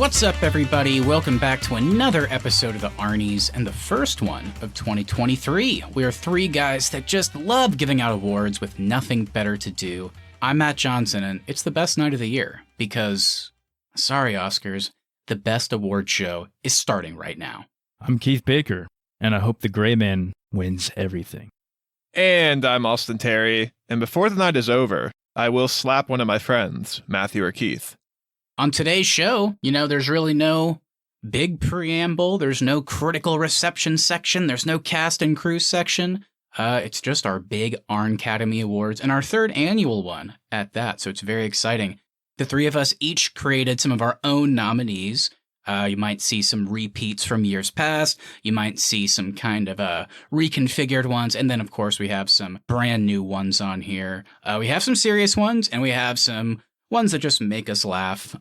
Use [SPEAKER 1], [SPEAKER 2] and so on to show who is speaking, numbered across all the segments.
[SPEAKER 1] What's up, everybody? Welcome back to another episode of the Arnies, and the first one of 2023. We are three guys that just love giving out awards with nothing better to do. I'm Matt Johnson, and it's the best night of the year because, sorry, Oscars, the best award show is starting right now.
[SPEAKER 2] I'm Keith Baker, and I hope the gray man wins everything.
[SPEAKER 3] And I'm Austin Terry, and before the night is over, I will slap one of my friends, Matthew or Keith.
[SPEAKER 1] On today's show, there's really no big preamble. There's no critical reception section. There's no cast and crew section. It's just our big Arncademy Awards and our third annual one at that. So it's very exciting. The three of us each created some of our own nominees. You might see some repeats from years past. You might see some kind of reconfigured ones. And then, of course, we have some brand new ones on here. We have some serious ones, and we have some ones that just make us laugh.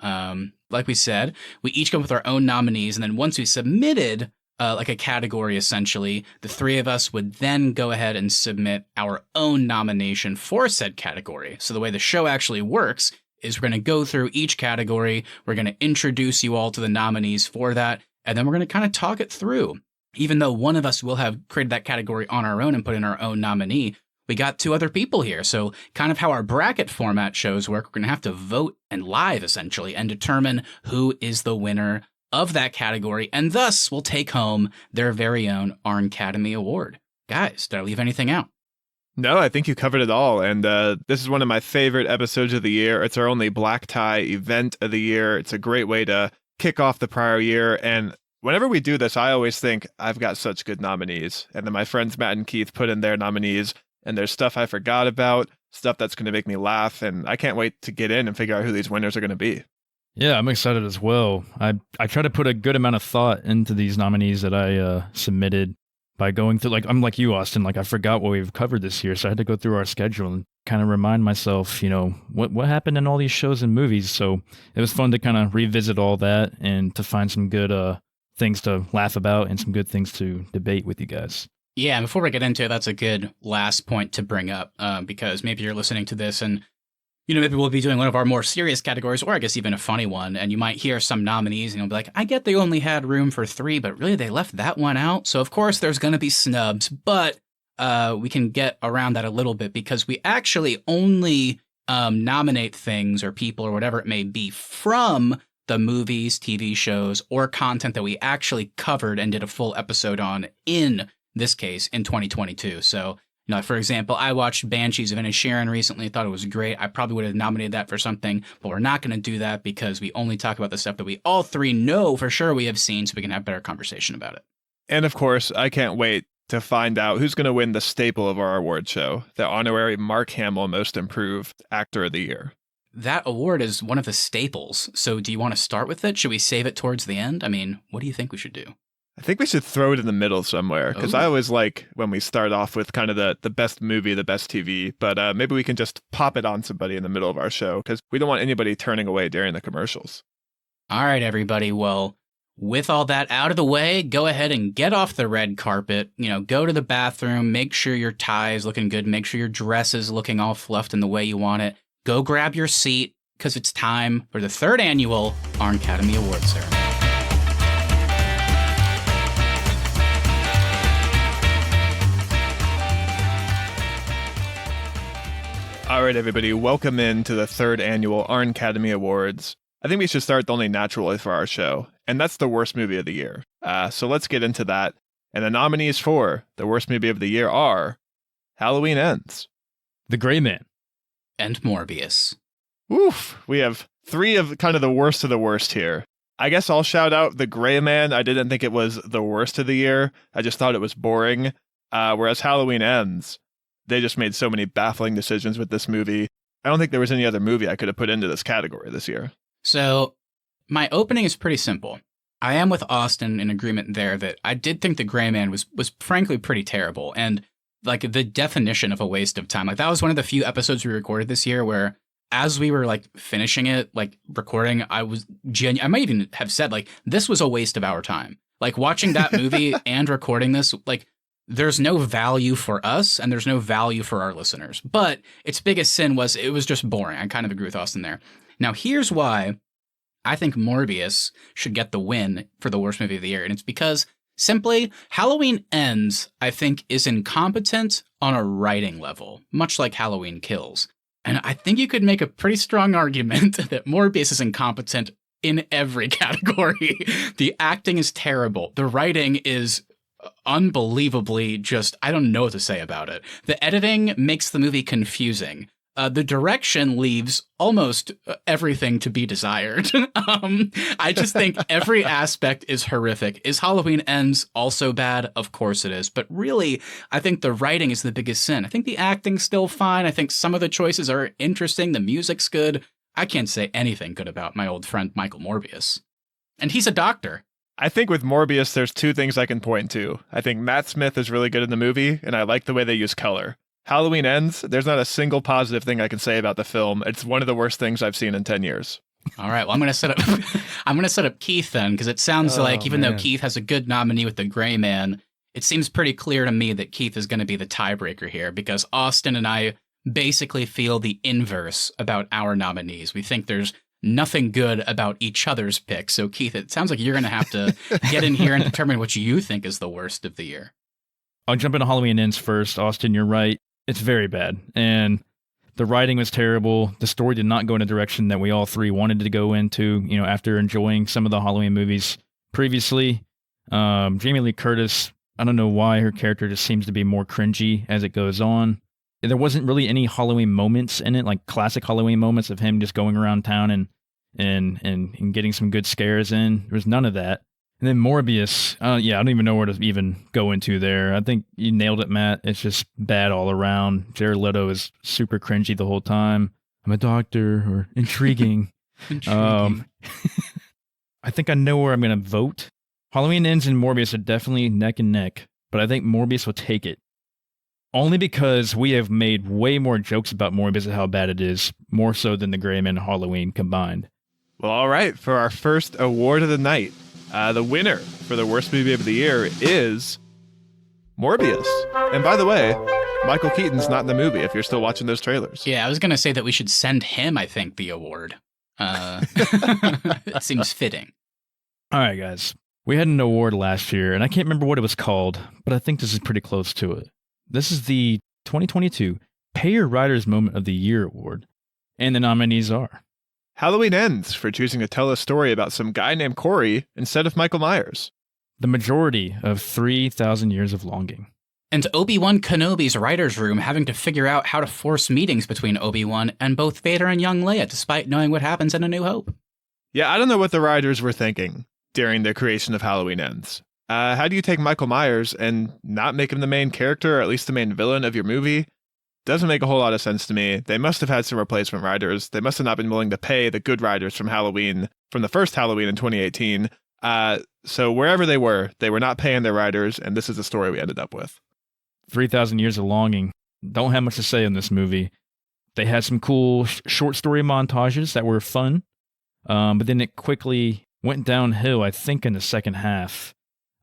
[SPEAKER 1] Like we said, we each come with our own nominees, and then once we submitted like a category, essentially, the three of us would then go ahead and submit our own nomination for said category. So the way the show actually works is we're going to go through each category, we're going to introduce you all to the nominees for that, and then we're going to kind of talk it through. Even though one of us will have created that category on our own and put in our own nominee, we got two other people here, so kind of how our bracket format shows work, we're going to have to vote and live, essentially, and determine who is the winner of that category, and thus will take home their very own Arncademy Award. Guys, did I leave anything out?
[SPEAKER 3] No, I think you covered it all, and this is one of my favorite episodes of the year. It's our only black tie event of the year. It's a great way to kick off the prior year, and whenever we do this, I always think, I've got such good nominees, and then my friends Matt and Keith put in their nominees, and there's stuff I forgot about, stuff that's going to make me laugh, and I can't wait to get in and figure out who these winners are going to be.
[SPEAKER 2] Yeah, I'm excited as well. I try to put a good amount of thought into these nominees that I submitted by going through, I'm like you, Austin, I forgot what we've covered this year, so I had to go through our schedule and kind of remind myself, what happened in all these shows and movies. So it was fun to kind of revisit all that and to find some good things to laugh about and some good things to debate with you guys.
[SPEAKER 1] Yeah, and before we get into it, that's a good last point to bring up, because maybe you're listening to this and, maybe we'll be doing one of our more serious categories, or I guess even a funny one, and you might hear some nominees and you'll be like, I get they only had room for 3, but really they left that one out. So of course there's going to be snubs, but we can get around that a little bit because we actually only nominate things or people or whatever it may be from the movies, TV shows, or content that we actually covered and did a full episode on in this case in 2022. So, for example, I watched Banshees of Inisherin recently. Thought it was great. I probably would have nominated that for something, but we're not going to do that because we only talk about the stuff that we all three know for sure we have seen, so we can have better conversation about it.
[SPEAKER 3] And of course, I can't wait to find out who's going to win the staple of our award show, the honorary Mark Hamill Most Improved Actor of the Year.
[SPEAKER 1] That award is one of the staples. So do you want to start with it? Should we save it towards the end? I mean, what do you think we should do?
[SPEAKER 3] I think we should throw it in the middle somewhere, because I always like when we start off with kind of the best movie, the best TV, but maybe we can just pop it on somebody in the middle of our show, because we don't want anybody turning away during the commercials.
[SPEAKER 1] All right, everybody. Well, with all that out of the way, go ahead and get off the red carpet, go to the bathroom, make sure your tie is looking good, make sure your dress is looking all fluffed in the way you want it. Go grab your seat, because it's time for the third annual Arncademy Awards ceremony.
[SPEAKER 3] All right, everybody, welcome into the third annual Arncademy Awards. I think we should start the only natural way for our show, and that's the worst movie of the year. So let's get into that. And the nominees for the worst movie of the year are Halloween Ends,
[SPEAKER 2] The Gray Man,
[SPEAKER 1] and Morbius.
[SPEAKER 3] Oof, we have 3 of kind of the worst here. I guess I'll shout out The Gray Man. I didn't think it was the worst of the year. I just thought it was boring. Whereas Halloween Ends, they just made so many baffling decisions with this movie. I don't think there was any other movie I could have put into this category this year.
[SPEAKER 1] So my opening is pretty simple. I am with Austin in agreement there that I did think The Gray Man was frankly pretty terrible. And the definition of a waste of time. That was one of the few episodes we recorded this year where as we were finishing it, recording, I was I might even have said this was a waste of our time. Watching that movie and recording this, there's no value for us and there's no value for our listeners. But its biggest sin was it was just boring. I kind of agree with Austin there. Now, here's why I think Morbius should get the win for the worst movie of the year. And it's because simply Halloween Ends, I think, is incompetent on a writing level, much like Halloween Kills. And I think you could make a pretty strong argument that Morbius is incompetent in every category. The acting is terrible. The writing is unbelievably just, I don't know what to say about it. The editing makes the movie confusing. The direction leaves almost everything to be desired. I just think every aspect is horrific. Is Halloween Ends also bad? Of course it is. But really, I think the writing is the biggest sin. I think the acting's still fine. I think some of the choices are interesting. The music's good. I can't say anything good about my old friend Michael Morbius. And he's a doctor.
[SPEAKER 3] I think with Morbius, there's two things I can point to. I think Matt Smith is really good in the movie, and I like the way they use color. Halloween Ends, there's not a single positive thing I can say about the film. It's one of the worst things I've seen in 10 years.
[SPEAKER 1] All right, well, I'm going to set up Keith then, because it sounds like even though Keith has a good nominee with The Gray Man, it seems pretty clear to me that Keith is going to be the tiebreaker here, because Austin and I basically feel the inverse about our nominees. We think there's nothing good about each other's picks. So Keith, it sounds like you're going to have to get in here and determine what you think is the worst of the year.
[SPEAKER 2] I'll jump into Halloween Ends first. Austin, you're right. It's very bad. And the writing was terrible. The story did not go in a direction that we all three wanted to go into, after enjoying some of the Halloween movies previously. Jamie Lee Curtis, I don't know why her character just seems to be more cringy as it goes on. There wasn't really any Halloween moments in it, like classic Halloween moments of him just going around town and getting some good scares in. There was none of that. And then Morbius, I don't even know where to even go into there. I think you nailed it, Matt. It's just bad all around. Jared Leto is super cringy the whole time. I'm a doctor, or intriguing. I think I know where I'm going to vote. Halloween Ends and Morbius are definitely neck and neck, but I think Morbius will take it. Only because we have made way more jokes about Morbius and how bad it is, more so than The Gray Man and Halloween combined.
[SPEAKER 3] Well, all right. For our first award of the night, the winner for the worst movie of the year is Morbius. And by the way, Michael Keaton's not in the movie if you're still watching those trailers.
[SPEAKER 1] Yeah, I was going to say that we should send him, I think, the award. It seems fitting.
[SPEAKER 2] All right, guys. We had an award last year, and I can't remember what it was called, but I think this is pretty close to it. This is the 2022 Pay Your Writers Moment of the Year Award, and the nominees are
[SPEAKER 3] Halloween Ends for choosing to tell a story about some guy named Corey instead of Michael Myers.
[SPEAKER 2] The Majority of 3,000 Years of Longing.
[SPEAKER 1] And Obi-Wan Kenobi's writer's room having to figure out how to force meetings between Obi-Wan and both Vader and young Leia despite knowing what happens in A New Hope.
[SPEAKER 3] Yeah, I don't know what the writers were thinking during the creation of Halloween Ends. How do you take Michael Myers and not make him the main character, or at least the main villain of your movie? Doesn't make a whole lot of sense to me. They must have had some replacement writers. They must have not been willing to pay the good writers from the first Halloween in 2018. So wherever they were not paying their writers, and this is the story we ended up with.
[SPEAKER 2] 3,000 Years of Longing. Don't have much to say in this movie. They had some cool short story montages that were fun, but then it quickly went downhill, I think, in the second half,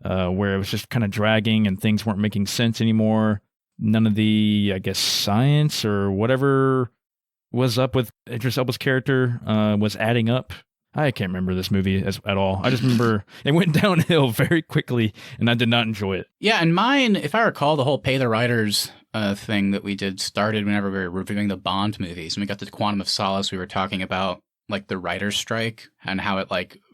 [SPEAKER 2] where it was just kind of dragging and things weren't making sense anymore. None of the, I guess, science or whatever was up with Idris Elba's character was adding up. I can't remember this movie at all. I just remember it went downhill very quickly, and I did not enjoy it.
[SPEAKER 1] Yeah, and mine, if I recall, the whole pay the writers thing that we did started whenever we were reviewing the Bond movies, and we got to Quantum of Solace. We were talking about like the writer's strike and how it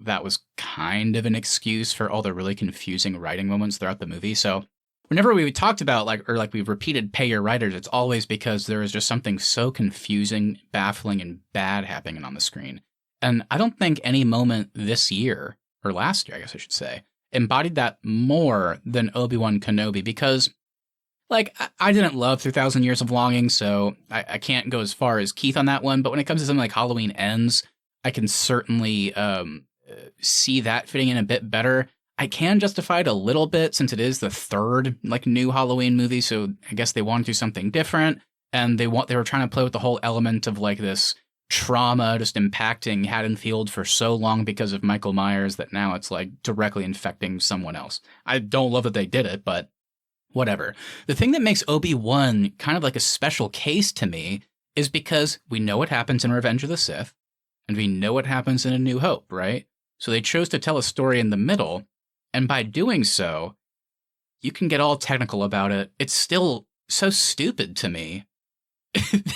[SPEAKER 1] that was kind of an excuse for all the really confusing writing moments throughout the movie. So whenever we talked about we've repeated pay your writers, it's always because there is just something so confusing, baffling, and bad happening on the screen. And I don't think any moment this year, or last year, I guess I should say, embodied that more than Obi-Wan Kenobi, because I didn't love 3,000 Years of Longing, so I can't go as far as Keith on that one. But when it comes to something like Halloween Ends, I can certainly see that fitting in a bit better. I can justify it a little bit since it is the third new Halloween movie, so I guess they want to do something different, and they were trying to play with the whole element of this trauma just impacting Haddonfield for so long because of Michael Myers that now it's directly infecting someone else. I don't love that they did it, but whatever. The thing that makes Obi-Wan kind of a special case to me is because we know what happens in Revenge of the Sith, and we know what happens in A New Hope, right? So they chose to tell a story in the middle, and by doing so, you can get all technical about it. It's still so stupid to me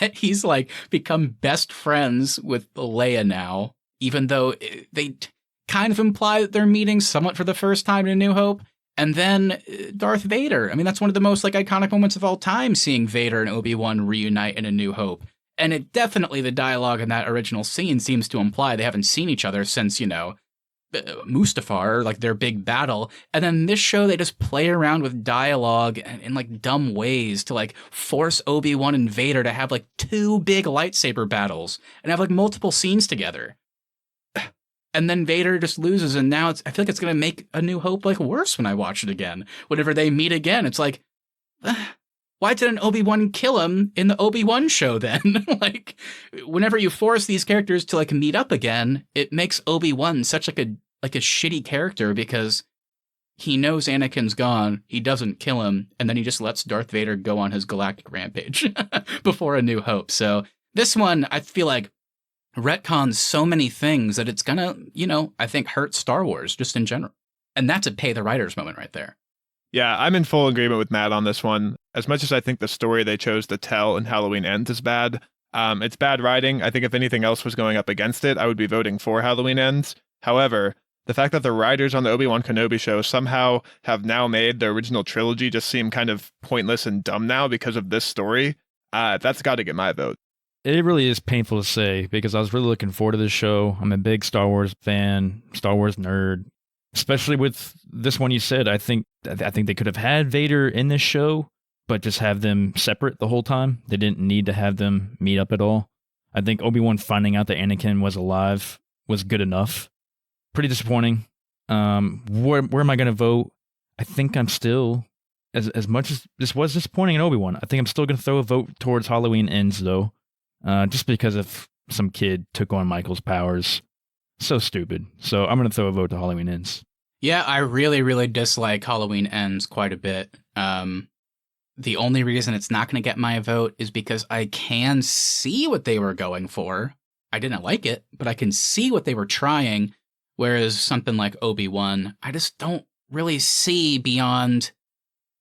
[SPEAKER 1] that he's like become best friends with Leia now, even though they kind of imply that they're meeting somewhat for the first time in A New Hope. And then Darth Vader. I mean, that's one of the most like iconic moments of all time, seeing Vader and Obi-Wan reunite in A New Hope. And it definitely, the dialogue in that original scene seems to imply they haven't seen each other since, Mustafar, like their big battle. And then this show, they just play around with dialogue in like dumb ways to like force Obi-Wan and Vader to have like 2 big lightsaber battles and have like multiple scenes together. And then Vader just loses, and now I feel like it's going to make A New Hope like worse when I watch it again. Whenever they meet again, it's like, why didn't Obi-Wan kill him in the Obi-Wan show then? Like, whenever you force these characters to like meet up again, it makes Obi-Wan such like a shitty character because he knows Anakin's gone, he doesn't kill him, and then he just lets Darth Vader go on his galactic rampage before A New Hope. So this one, I feel like, retcons so many things that it's gonna, I think hurt Star Wars just in general. And that's a pay the writers moment right there.
[SPEAKER 3] Yeah, I'm in full agreement with Matt on this one. As much as I think the story they chose to tell in Halloween Ends is bad, it's bad writing. I think if anything else was going up against it, I would be voting for Halloween Ends. However, the fact that the writers on the Obi-Wan Kenobi show somehow have now made the original trilogy just seem kind of pointless and dumb now because of this story, that's got to get my vote.
[SPEAKER 2] It really is painful to say because I was really looking forward to this show. I'm a big Star Wars fan, Star Wars nerd, especially with this one you said. I think they could have had Vader in this show, but just have them separate the whole time. They didn't need to have them meet up at all. I think Obi-Wan finding out that Anakin was alive was good enough. Pretty disappointing. Where am I going to vote? I think I'm still, as much as this was disappointing in Obi-Wan, I think I'm still going to throw a vote towards Halloween Ends, though. Just because of some kid took on Michael's powers. So stupid. So I'm going to throw a vote to Halloween Ends.
[SPEAKER 1] Yeah, I really, really dislike Halloween Ends quite a bit. The only reason it's not going to get my vote is because I can see what they were going for. I didn't like it, but I can see what they were trying. Whereas something like Obi-Wan, I just don't really see beyond,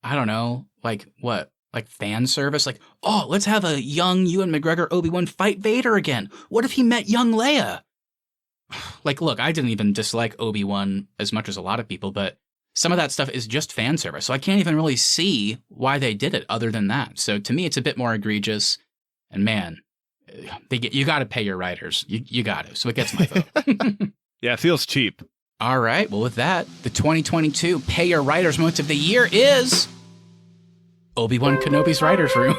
[SPEAKER 1] I don't know, like what? Like fan service, like, oh, let's have a young Ewan McGregor Obi-Wan fight Vader again. What if he met young Leia? Like, look, I didn't even dislike Obi-Wan as much as a lot of people, but some of that stuff is just fan service. So I can't even really see why they did it other than that. So to me, it's a bit more egregious. And man, you got to pay your writers. You got to. So it gets my vote.
[SPEAKER 3] Yeah, it feels cheap.
[SPEAKER 1] All right. Well, with that, the 2022 Pay Your Writers Moment of the Year is Obi-Wan Kenobi's writer's room.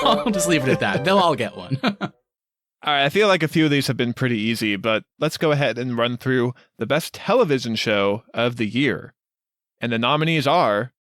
[SPEAKER 1] I'll just leave it at that. They'll all get one.
[SPEAKER 3] All right, I feel like a few of these have been pretty easy, but let's go ahead and run through the best television show of the year. And the nominees are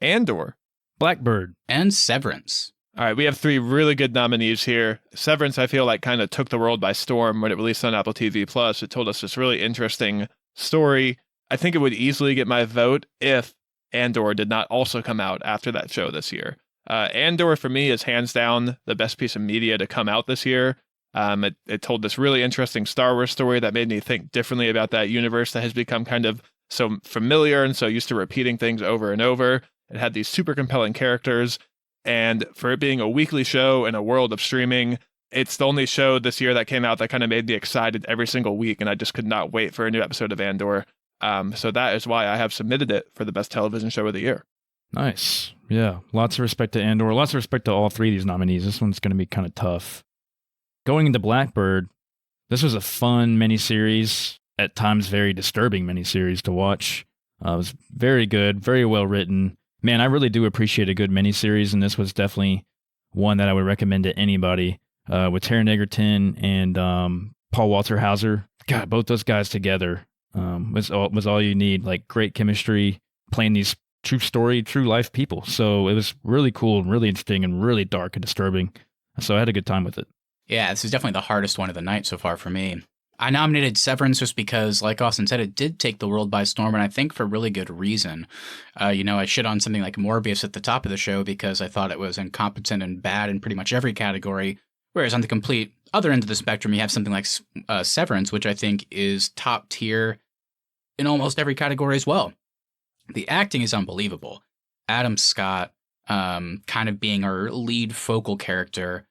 [SPEAKER 3] Andor,
[SPEAKER 2] Blackbird,
[SPEAKER 1] and Severance.
[SPEAKER 3] All right, we have 3 really good nominees here. Severance, I feel like, kind of took the world by storm when it released on Apple TV+. It told us this really interesting story. I think it would easily get my vote if Andor did not also come out after that show this year. Andor, for me, is hands down the best piece of media to come out this year. It told this really interesting Star Wars story that made me think differently about that universe that has become kind of so familiar and so used to repeating things over and over. It had these super compelling characters. And for it being a weekly show in a world of streaming, it's the only show this year that came out that kind of made me excited every single week. And I just could not wait for a new episode of Andor. So that is why I have submitted it for the best television show of the year.
[SPEAKER 2] Nice. Yeah. Lots of respect to Andor. Lots of respect to all 3 of these nominees. This one's going to be kind of tough. Going into Blackbird, this was a fun miniseries, at times very disturbing miniseries to watch. It was very good, very well written. Man, I really do appreciate a good miniseries, and this was definitely one that I would recommend to anybody. With Taron Egerton and Paul Walter Hauser. God, both those guys together was all you need. Like, great chemistry, playing these true story, true life people. So it was really cool and really interesting and really dark and disturbing. So I had a good time with it.
[SPEAKER 1] Yeah, this is definitely the hardest one of the night so far for me. I nominated Severance just because, like Austin said, it did take the world by storm, and I think for really good reason. I shit on something like Morbius at the top of the show because I thought it was incompetent and bad in pretty much every category, whereas on the complete other end of the spectrum, you have something like Severance, which I think is top tier in almost every category as well. The acting is unbelievable. Adam Scott, kind of being our lead focal character,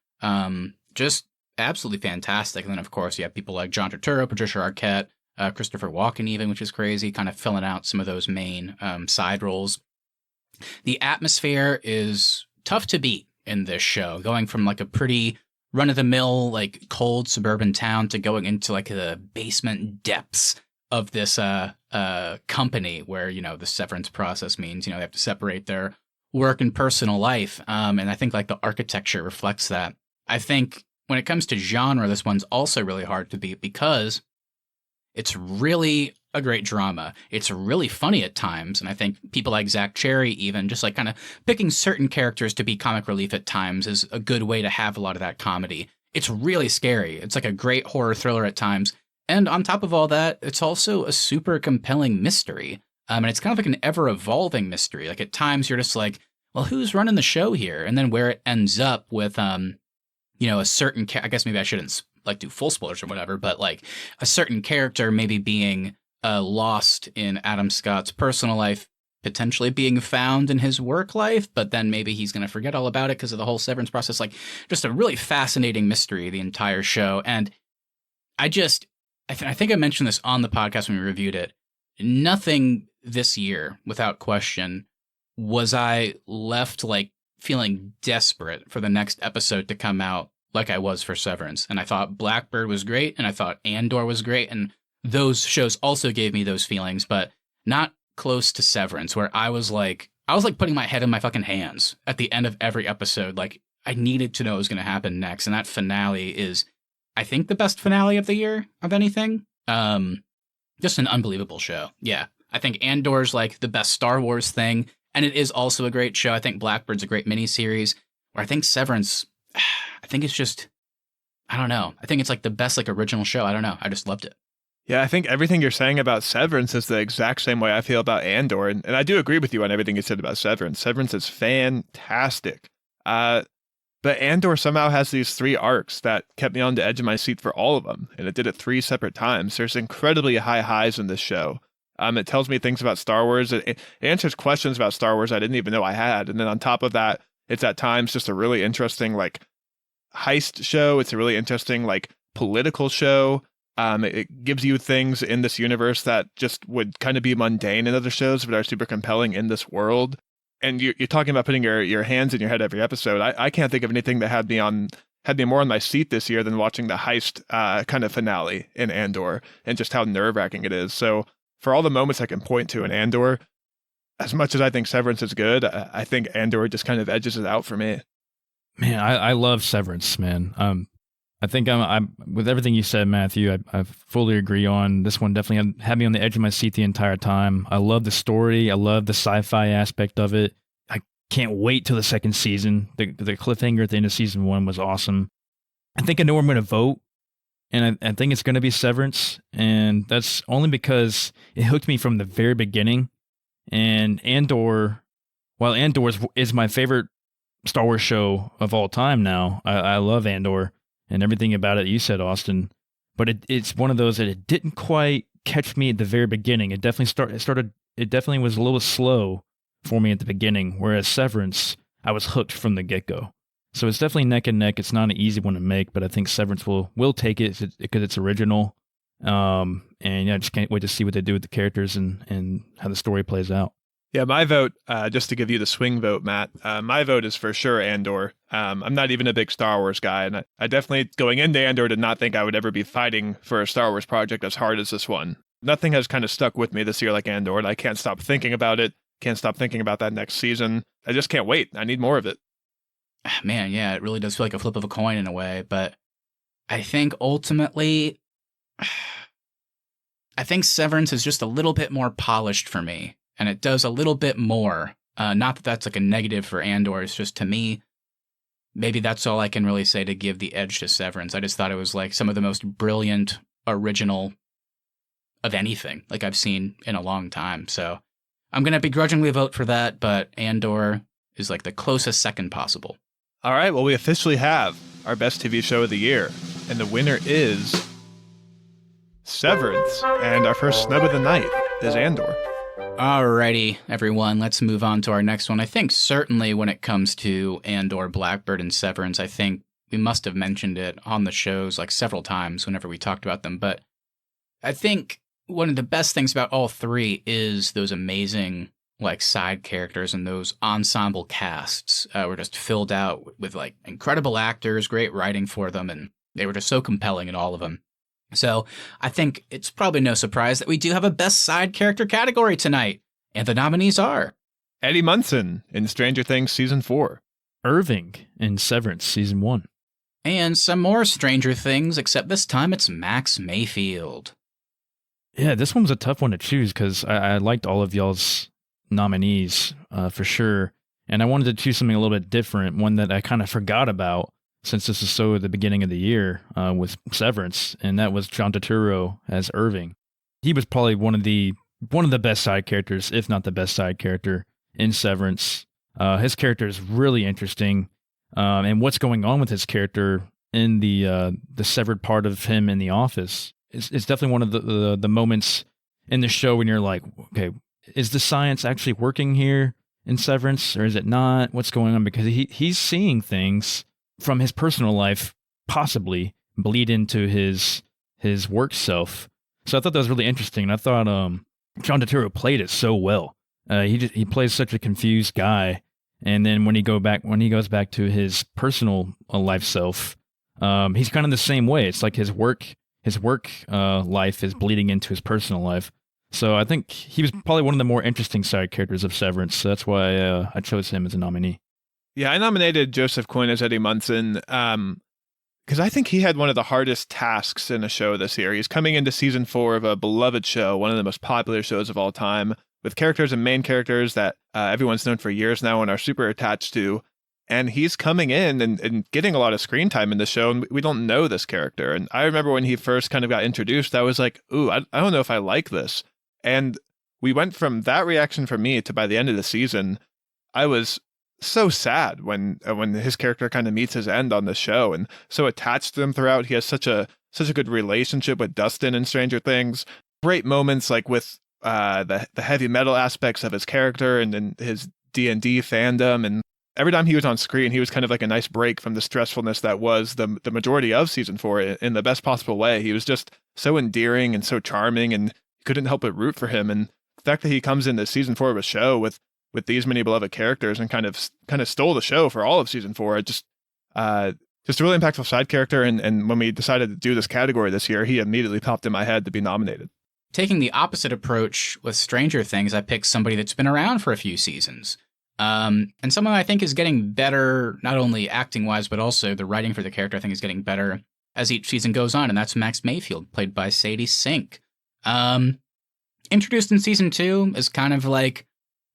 [SPEAKER 1] just absolutely fantastic. And then, of course, you have people like John Turturro, Patricia Arquette, Christopher Walken even, which is crazy, kind of filling out some of those main side roles. The atmosphere is tough to beat in this show, going from like a pretty run-of-the-mill, like cold suburban town to going into like the basement depths of this company where, you know, the severance process means, you know, they have to separate their work and personal life. And I think like the architecture reflects that. I think when it comes to genre, this one's also really hard to beat because it's really a great drama. It's really funny at times. And I think people like Zach Cherry, even just like kind of picking certain characters to be comic relief at times, is a good way to have a lot of that comedy. It's really scary. It's like a great horror thriller at times. And on top of all that, it's also a super compelling mystery. And it's kind of like an ever-evolving mystery. Like at times you're just like, well, who's running the show here? And then where it ends up with, you know, a certain, I guess maybe I shouldn't like do full spoilers or whatever, but like a certain character maybe being lost in Adam Scott's personal life, potentially being found in his work life, but then maybe he's going to forget all about it because of the whole severance process. Like just a really fascinating mystery, the entire show. And I think I mentioned this on the podcast when we reviewed it. Nothing this year, without question, was I left like feeling desperate for the next episode to come out like I was for Severance. And I thought Blackbird was great, and I thought Andor was great, and those shows also gave me those feelings, but not close to Severance, where I was like putting my head in my fucking hands at the end of every episode. Like I needed to know what was going to happen next. And that finale is, I think, the best finale of the year of anything. Just an unbelievable show. Yeah. I think Andor's like the best Star Wars thing. And it is also a great show. I think Blackbird's a great miniseries. Where I think Severance, I think it's just, I don't know. I think it's like the best like original show. I don't know. I just loved it.
[SPEAKER 3] Yeah, I think everything you're saying about Severance is the exact same way I feel about Andor. And I do agree with you on everything you said about Severance. Severance is fantastic. But Andor somehow has these 3 arcs that kept me on the edge of my seat for all of them. And it did it 3 separate times. There's incredibly high highs in this show. It tells me things about Star Wars. It answers questions about Star Wars I didn't even know I had. And then on top of that, it's at times just a really interesting like heist show. It's a really interesting like political show. It gives you things in this universe that just would kind of be mundane in other shows, but are super compelling in this world. And you're talking about putting your hands in your head every episode. I can't think of anything that had me more on my seat this year than watching the heist kind of finale in Andor, and just how nerve-wracking it is. So for all the moments I can point to in Andor, as much as I think Severance is good, I think Andor just kind of edges it out for me.
[SPEAKER 2] Man, I love Severance, man. I think I'm with everything you said, Matthew. I fully agree on this one. Definitely had me on the edge of my seat the entire time. I love the story. I love the sci-fi aspect of it. I can't wait till the second season. The cliffhanger at the end of season 1 was awesome. I think I know where I'm going to vote, and I think it's going to be Severance, and that's only because it hooked me from the very beginning. And Andor, while Andor is my favorite Star Wars show of all time now, I love Andor and everything about it you said, Austin. But it's one of those that it didn't quite catch me at the very beginning. It definitely was a little slow for me at the beginning, whereas Severance, I was hooked from the get-go. So it's definitely neck and neck. It's not an easy one to make, but I think Severance will take it because it's original. And yeah, I just can't wait to see what they do with the characters and how the story plays out.
[SPEAKER 3] Yeah, my vote, just to give you the swing vote, Matt, my vote is for sure Andor. I'm not even a big Star Wars guy, and I definitely, going into Andor, did not think I would ever be fighting for a Star Wars project as hard as this one. Nothing has kind of stuck with me this year like Andor, and I can't stop thinking about it, can't stop thinking about that next season. I just can't wait. I need more of it.
[SPEAKER 1] Man, yeah, it really does feel like a flip of a coin in a way, but I think ultimately, I think Severance is just a little bit more polished for me. And it does a little bit more. Not that that's like a negative for Andor. It's just, to me, maybe that's all I can really say to give the edge to Severance. I just thought it was like some of the most brilliant, original of anything like I've seen in a long time. So I'm going to begrudgingly vote for that, but Andor is like the closest second possible.
[SPEAKER 3] All right, well, we officially have our best TV show of the year. And the winner is Severance. And our first snub of the night is Andor.
[SPEAKER 1] Alrighty, everyone, let's move on to our next one. I think certainly when it comes to Andor, Blackbird, and Severance, I think we must have mentioned it on the shows like several times whenever we talked about them. But I think one of the best things about all three is those amazing like side characters, and those ensemble casts were just filled out with like incredible actors, great writing for them, and they were just so compelling in all of them. So I think it's probably no surprise that we do have a best side character category tonight, and the nominees are
[SPEAKER 3] Eddie Munson in Stranger Things Season 4.
[SPEAKER 2] Irving in Severance Season 1.
[SPEAKER 1] and some more Stranger Things, except this time it's Max Mayfield.
[SPEAKER 2] Yeah, this one was a tough one to choose because I liked all of y'all's nominees for sure. And I wanted to choose something a little bit different, one that I kind of forgot about since this is so at the beginning of the year with Severance, and that was John Turturro as Irving. He was probably one of the best side characters, if not the best side character in Severance. His character is really interesting, and what's going on with his character in the severed part of him in the office is definitely one of the moments in the show when you're like, okay, is the science actually working here in Severance, or is it not? What's going on? Because he's seeing things from his personal life possibly bleed into his work self. So I thought that was really interesting. And I thought John Turturro played it so well. He plays such a confused guy, and then when he goes back to his personal life self, he's kind of the same way. It's like his work life is bleeding into his personal life. So I think he was probably one of the more interesting side characters of Severance. So that's why I chose him as a nominee.
[SPEAKER 3] Yeah, I nominated Joseph Quinn as Eddie Munson because I think he had one of the hardest tasks in a show this year. He's coming into season 4 of a beloved show, one of the most popular shows of all time, with characters and main characters that everyone's known for years now and are super attached to. And he's coming in and getting a lot of screen time in the show, and we don't know this character. And I remember when he first kind of got introduced, I was like, ooh, I don't know if I like this. And we went from that reaction from me to by the end of the season, I was so sad when his character kind of meets his end on the show, and so attached to him throughout. He has such a good relationship with Dustin in Stranger Things. Great moments like with the heavy metal aspects of his character and his D&D fandom, and every time he was on screen, he was kind of like a nice break from the stressfulness that was the majority of season 4 in the best possible way. He was just so endearing and so charming, and couldn't help but root for him. And the fact that he comes into season 4 of a show with these many beloved characters and kind of stole the show for all of season 4, just a really impactful side character. And when we decided to do this category this year, he immediately popped in my head to be nominated.
[SPEAKER 1] Taking the opposite approach with Stranger Things, I picked somebody that's been around for a few seasons. And someone I think is getting better, not only acting-wise, but also the writing for the character I think is getting better as each season goes on, and that's Max Mayfield, played by Sadie Sink. Introduced in season 2 as kind of like,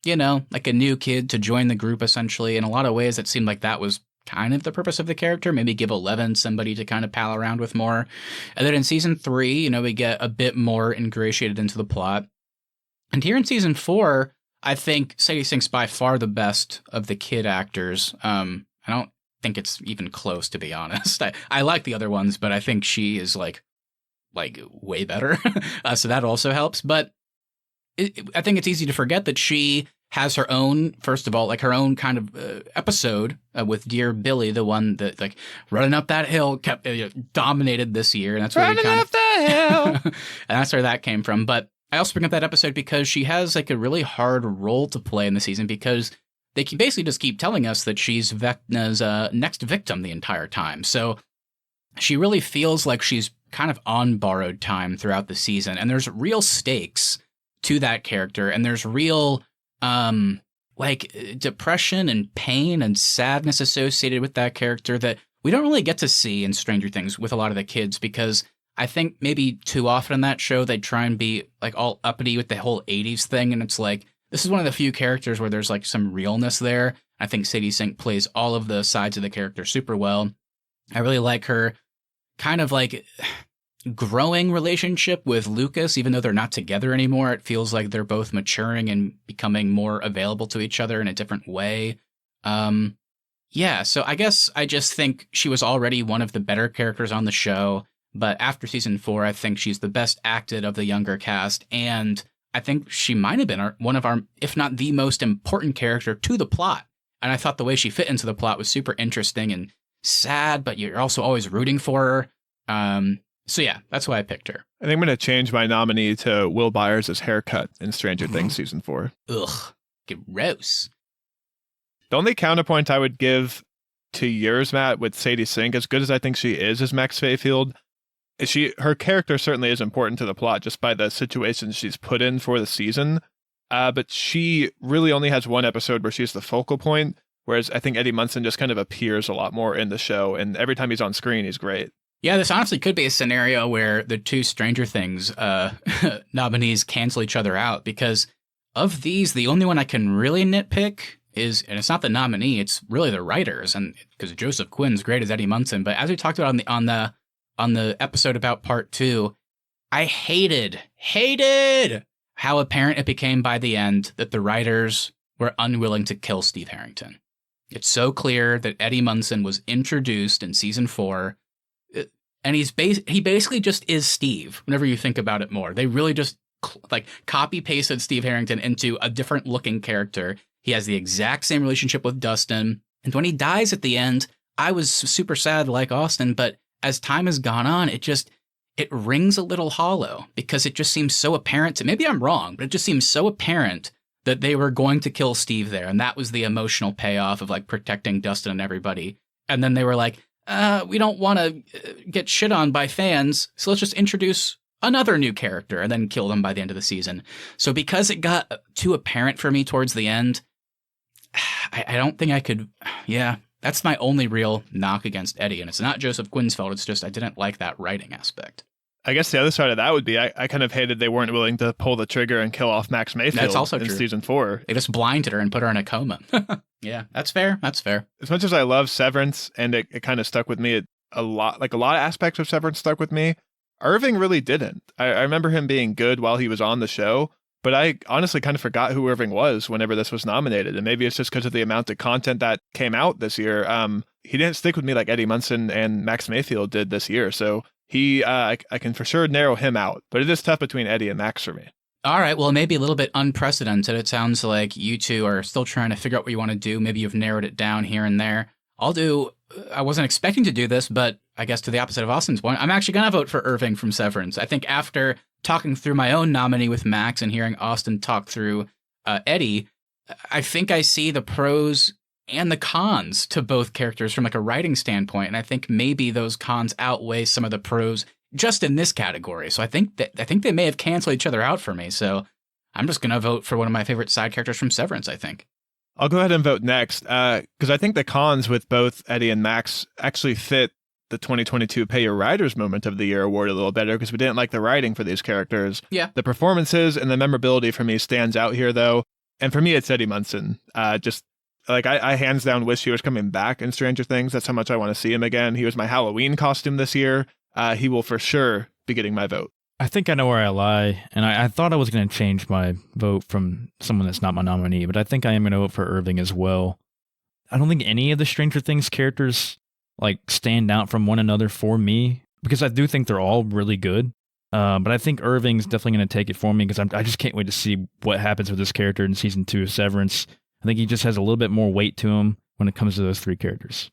[SPEAKER 1] like a new kid to join the group, essentially. In a lot of ways, it seemed like that was kind of the purpose of the character. Maybe give Eleven somebody to kind of pal around with more. And then in season 3, we get a bit more ingratiated into the plot. And here in season 4, I think Sadie Sink's by far the best of the kid actors. I don't think it's even close, to be honest. I like the other ones, but I think she is like way better. So that also helps. But I think it's easy to forget that she has her own, first of all, like her own kind of episode with Dear Billy, the one that like running up that hill kept dominated this year. And that's where
[SPEAKER 3] running up that hill.
[SPEAKER 1] And that's where that came from. But I also bring up that episode because she has like a really hard role to play in the season, because they can basically just keep telling us that she's Vecna's next victim the entire time. So she really feels like she's kind of on borrowed time throughout the season. And there's real stakes to that character. And there's real depression and pain and sadness associated with that character that we don't really get to see in Stranger Things with a lot of the kids, because I think maybe too often in that show, they try and be like all uppity with the whole 80s thing. And it's like, this is one of the few characters where there's like some realness there. I think Sadie Sink plays all of the sides of the character super well. I really like her kind of like growing relationship with Lucas, even though they're not together anymore. It feels like they're both maturing and becoming more available to each other in a different way. Yeah, so I guess I just think she was already one of the better characters on the show, but after season 4, I think she's the best acted of the younger cast, and I think she might have been one of our, if not the most important character to the plot. And I thought the way she fit into the plot was super interesting and sad, but you're also always rooting for her. So yeah, that's why I picked her.
[SPEAKER 3] I think I'm going to change my nominee to Will Byers' haircut in Stranger Things season 4.
[SPEAKER 1] Ugh, gross.
[SPEAKER 3] The only counterpoint I would give to yours, Matt, with Sadie Sink, as good as I think she is as Max Fayfield, her character certainly is important to the plot just by the situations she's put in for the season. But she really only has one episode where she's the focal point, whereas I think Eddie Munson just kind of appears a lot more in the show, and every time he's on screen, he's great.
[SPEAKER 1] Yeah, this honestly could be a scenario where the two Stranger Things nominees cancel each other out, because of these, the only one I can really nitpick is, and it's not the nominee, it's really the writers, and because Joseph Quinn's great as Eddie Munson, but as we talked about on the episode about part 2, I hated how apparent it became by the end that the writers were unwilling to kill Steve Harrington. It's so clear that Eddie Munson was introduced in season 4, and he basically just is Steve. Whenever you think about it more, they really just copy pasted Steve Harrington into a different looking character. He has the exact same relationship with Dustin, and when he dies at the end, I was super sad like Austin, but as time has gone on, it rings a little hollow, because it just seems so apparent to, maybe I'm wrong, but it just seems so apparent that they were going to kill Steve there, and that was the emotional payoff of protecting Dustin and everybody. And then they were like, we don't want to get shit on by fans, so let's just introduce another new character and then kill them by the end of the season. So because it got too apparent for me towards the end, I don't think I could, yeah. That's my only real knock against Eddie, and it's not Joseph Quinn's fault, it's just I didn't like that writing aspect.
[SPEAKER 3] I guess the other side of that would be I kind of hated they weren't willing to pull the trigger and kill off Max Mayfield.
[SPEAKER 1] That's also
[SPEAKER 3] in
[SPEAKER 1] true.
[SPEAKER 3] season 4.
[SPEAKER 1] They just blinded her and put her in a coma. Yeah, that's fair. That's fair.
[SPEAKER 3] As much as I love Severance, and it kind of stuck with me a lot of aspects of Severance stuck with me, Irving really didn't. I remember him being good while he was on the show, but I honestly kind of forgot who Irving was whenever this was nominated, and maybe it's just because of the amount of content that came out this year. He didn't stick with me like Eddie Munson and Max Mayfield did this year, so I can for sure narrow him out, but it is tough between Eddie and Max for me.
[SPEAKER 1] All right, well, maybe a little bit unprecedented. It sounds like you two are still trying to figure out what you want to do. Maybe you've narrowed it down here and there. I wasn't expecting to do this, but I guess to the opposite of Austin's point, I'm actually going to vote for Irving from Severance. I think after talking through my own nominee with Max and hearing Austin talk through Eddie, I think I see the pros and the cons to both characters from a writing standpoint, and I think maybe those cons outweigh some of the pros just in this category. So I think they may have canceled each other out for me. So I'm just going to vote for one of my favorite side characters from Severance, I think.
[SPEAKER 3] I'll go ahead and vote next, because I think the cons with both Eddie and Max actually fit the 2022 Pay Your Writers Moment of the Year award a little better, because we didn't like the writing for these characters.
[SPEAKER 1] Yeah.
[SPEAKER 3] The performances and the memorability for me stands out here, though. And for me, it's Eddie Munson. I hands down wish he was coming back in Stranger Things. That's how much I want to see him again. He was my Halloween costume this year. He will for sure be getting my vote.
[SPEAKER 2] I think I know where I lie, and I thought I was going to change my vote from someone that's not my nominee, but I think I am going to vote for Irving as well. I don't think any of the Stranger Things characters stand out from one another for me, because I do think they're all really good. But I think Irving's definitely going to take it for me, because I just can't wait to see what happens with this character in season 2 of Severance. I think he just has a little bit more weight to him when it comes to those 3 characters.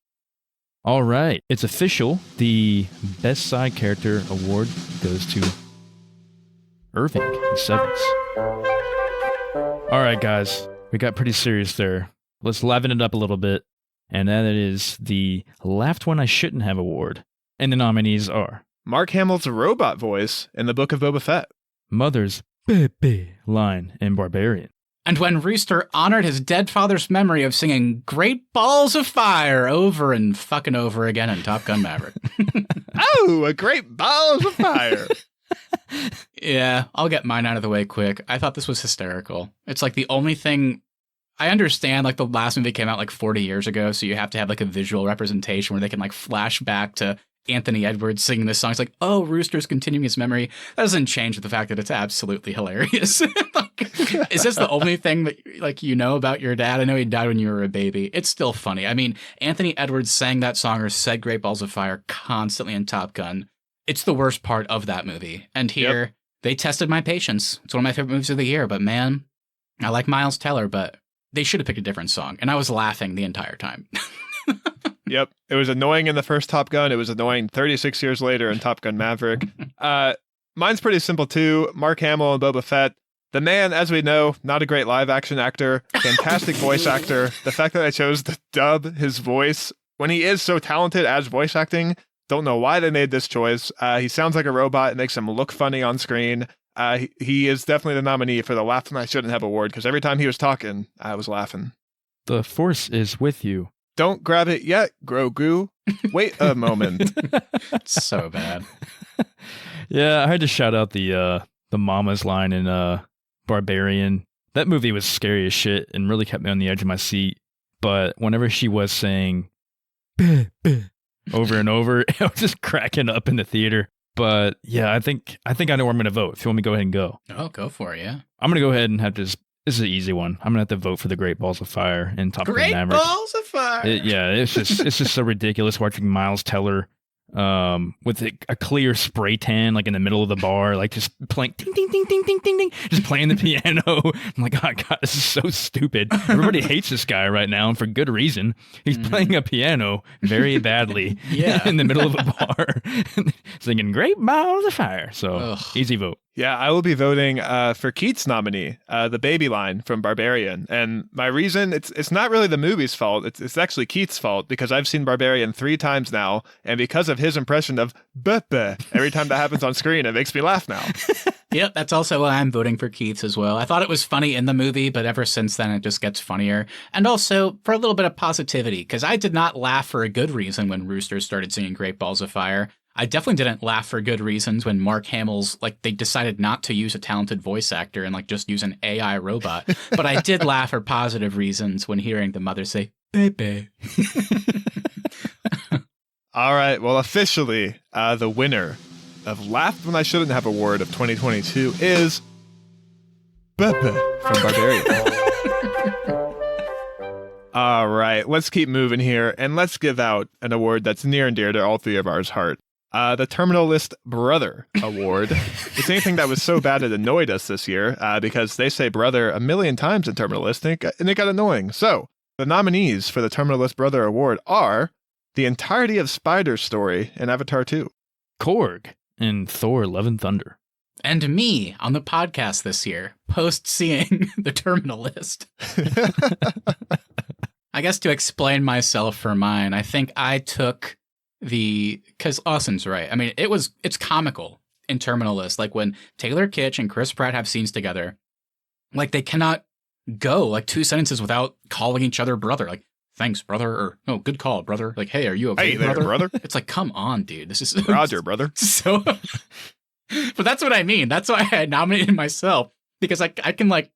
[SPEAKER 2] All right, it's official. The Best Side Character Award goes to Irving in Severance. All right, guys, we got pretty serious there. Let's liven it up a little bit. And that is the Laughed When I Shouldn't Have award. And the nominees are
[SPEAKER 3] Mark Hamill's robot voice in the Book of Boba Fett,
[SPEAKER 2] Mother's baby line in Barbarian,
[SPEAKER 1] and when Rooster honored his dead father's memory of singing Great Balls of Fire over and fucking over again in Top Gun Maverick.
[SPEAKER 3] Oh, a great balls of fire.
[SPEAKER 1] Yeah, I'll get mine out of the way quick. I thought this was hysterical. It's the only thing I understand. The last movie came out 40 years ago, so you have to have a visual representation where they can flash back to Anthony Edwards singing this song. It's like, oh, Rooster's continuing his memory. That doesn't change the fact that it's absolutely hilarious. Like, is this the only thing that like you know about your dad? I know he died when you were a baby. It's still funny. I mean, Anthony Edwards sang that song or said Great Balls of Fire constantly in Top Gun. It's the worst part of that movie. And here, they tested my patience. It's one of my favorite movies of the year. But man, I like Miles Teller, but they should have picked a different song. And I was laughing the entire time.
[SPEAKER 3] Yep. It was annoying in the first Top Gun. It was annoying 36 years later in Top Gun Maverick. Mine's pretty simple, too. Mark Hamill and Boba Fett. The man, as we know, not a great live-action actor. Fantastic voice actor. The fact that I chose to dub his voice when he is so talented as voice acting, don't know why they made this choice. He sounds like a robot. It makes him look funny on screen. He is definitely the nominee for the Laugh When I Shouldn't Have award, because every time he was talking, I was laughing.
[SPEAKER 2] The Force is with you.
[SPEAKER 3] Don't grab it yet, Grogu. Wait a moment.
[SPEAKER 1] It's so bad.
[SPEAKER 2] Yeah, I had to shout out the Mama's line in Barbarian. That movie was scary as shit and really kept me on the edge of my seat. But whenever she was saying "Bah, bah," over and over, I was just cracking up in the theater. But yeah, I think I know where I'm going to vote. If you want me to go ahead and go.
[SPEAKER 1] Oh, go for it, yeah.
[SPEAKER 2] I'm going to go ahead and have to just... This is an easy one. I'm gonna have to vote for the Great Balls of Fire in Top Gun Maverick.
[SPEAKER 1] Great Balls of Fire.
[SPEAKER 2] It's just so ridiculous watching Miles Teller with a clear spray tan like in the middle of the bar, like just playing ding ding ding ding ding ding ding, just playing the piano. I'm like, oh god, this is so stupid. Everybody hates this guy right now, and for good reason. He's playing a piano very badly in the middle of a bar, singing Great Balls of Fire. So easy vote.
[SPEAKER 3] Yeah, I will be voting for Keith's nominee, the baby line from Barbarian. And my reason, it's not really the movie's fault. It's actually Keith's fault, because I've seen Barbarian 3 times now. And because of his impression of "Buh-buh" every time that happens on screen, it makes me laugh now.
[SPEAKER 1] Yep, that's also why I'm voting for Keith's as well. I thought it was funny in the movie, but ever since then, it just gets funnier. And also for a little bit of positivity, because I did not laugh for a good reason when Rooster started singing Great Balls of Fire. I definitely didn't laugh for good reasons when Mark Hamill's, like, they decided not to use a talented voice actor and, like, just use an AI robot. But I did laugh for positive reasons when hearing the mother say, "Baby."
[SPEAKER 3] All right, well, officially, the winner of Laugh When I Shouldn't Have award of 2022 is Pepe from Barbarian. All right, let's keep moving here, and let's give out an award that's near and dear to all 3 of ours heart. The Terminal List Brother Award. It's anything that was so bad it annoyed us this year, because they say brother a million times in Terminal List, and it got annoying. So, the nominees for the Terminal List Brother Award are the entirety of Spider's story in Avatar 2.
[SPEAKER 2] Korg in Thor Love and Thunder.
[SPEAKER 1] And me on the podcast this year, post seeing the Terminal List. I guess to explain myself for mine, I think I took because Austin's right. I mean, it's comical in Terminal List. Like when Taylor Kitsch and Chris Pratt have scenes together, like they cannot go like 2 sentences without calling each other brother. Like, thanks, brother, or no, good call, brother. Like, hey, are you okay,
[SPEAKER 3] hey there, brother?
[SPEAKER 1] It's like, come on, dude. This is
[SPEAKER 3] Roger, brother.
[SPEAKER 1] So, but that's what I mean. That's why I nominated myself, because I can like,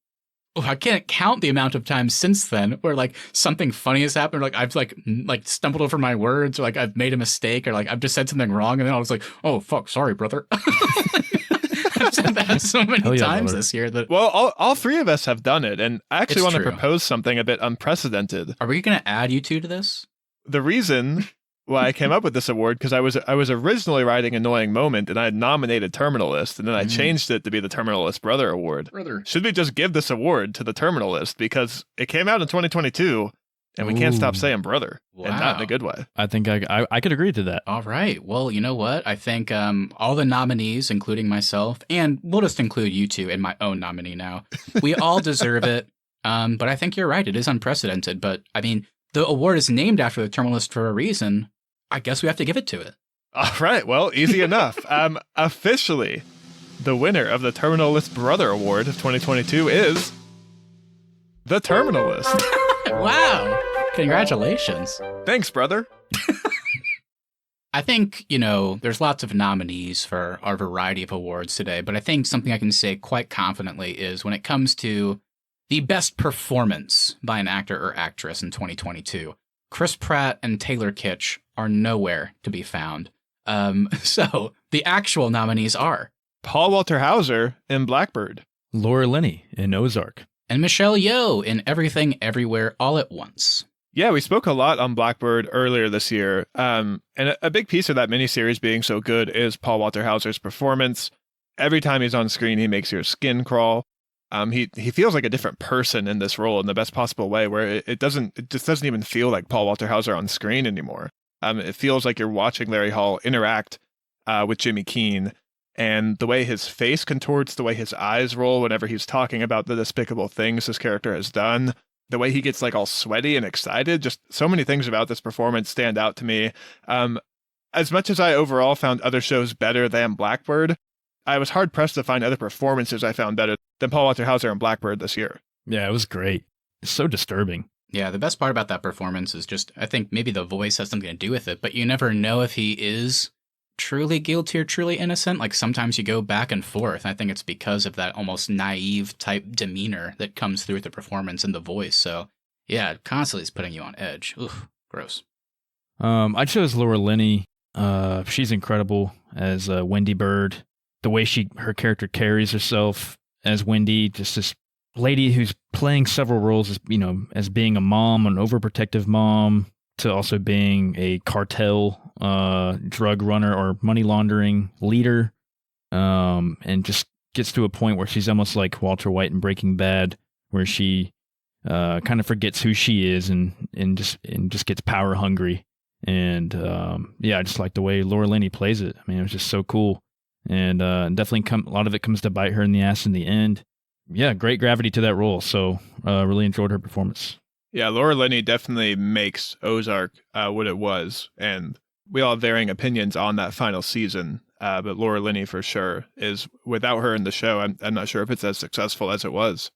[SPEAKER 1] I can't count the amount of times since then where like something funny has happened, or like I've like stumbled over my words, or like I've made a mistake, or like I've just said something wrong, and then I was like, oh fuck, sorry, brother. I've said that so many times this year that
[SPEAKER 3] all 3 of us have done it, and I actually want to propose something a bit unprecedented.
[SPEAKER 1] Are we going to add you 2 to this?
[SPEAKER 3] The reason why I came up with this award, because I was originally writing Annoying Moment, and I had nominated Terminal List, and then I changed it to be the Terminal List Brother Award. Should we just give this award to the Terminal List, because it came out in 2022, and we can't stop saying brother, and not in a good way.
[SPEAKER 2] I think I could agree to that.
[SPEAKER 1] All right. Well, you know what? I think all the nominees, including myself, and we'll just include you 2 in my own nominee now, we all deserve it. But I think you're right. It is unprecedented. But, I mean, the award is named after the Terminal List for a reason. I guess we have to give it to it.
[SPEAKER 3] All right. Well, easy enough. Officially, the winner of the Terminal List Brother Award of 2022 is the Terminal List.
[SPEAKER 1] Wow. Congratulations.
[SPEAKER 3] Thanks, brother.
[SPEAKER 1] I think, there's lots of nominees for our variety of awards today, but I think something I can say quite confidently is when it comes to the best performance by an actor or actress in 2022, Chris Pratt and Taylor Kitsch are nowhere to be found. So the actual nominees are
[SPEAKER 3] Paul Walter Hauser in Blackbird.
[SPEAKER 2] Laura Linney in Ozark.
[SPEAKER 1] and Michelle Yeoh in Everything Everywhere All at Once.
[SPEAKER 3] Yeah, we spoke a lot on Blackbird earlier this year. And a big piece of that miniseries being so good is Paul Walter Hauser's performance. Every time he's on screen, he makes your skin crawl. He feels like a different person in this role in the best possible way, where it just doesn't even feel like Paul Walter Hauser on screen anymore. It feels like you're watching Larry Hall interact with Jimmy Keene, and the way his face contorts, the way his eyes roll whenever he's talking about the despicable things his character has done, the way he gets like all sweaty and excited, just so many things about this performance stand out to me. As much as I overall found other shows better than Blackbird, I was hard pressed to find other performances I found better than Paul Walter Hauser in Blackbird this year.
[SPEAKER 2] Yeah, it was great. It's so disturbing.
[SPEAKER 1] Yeah, the best part about that performance is just, I think maybe the voice has something to do with it, but you never know if he is truly guilty or truly innocent. Like sometimes you go back and forth. I think it's because of that almost naive type demeanor that comes through the performance and the voice. So yeah, it constantly is putting you on edge. Oof, gross.
[SPEAKER 2] I chose Laura Linney. She's incredible as Wendy Bird. The way her character carries herself as Wendy, just this lady who's playing several roles as, as being a mom, an overprotective mom, to also being a cartel drug runner or money laundering leader, and just gets to a point where she's almost like Walter White in Breaking Bad, where she kind of forgets who she is and just gets power hungry. And I just like the way Laura Linney plays it. I mean, it was just so cool, and definitely a lot of it comes to bite her in the ass in the end. Yeah, great gravity to that role. So really enjoyed her performance.
[SPEAKER 3] Yeah, Laura Linney definitely makes Ozark what it was, and we all have varying opinions on that final season. But Laura Linney for sure is, without her in the show, I'm not sure if it's as successful as it was.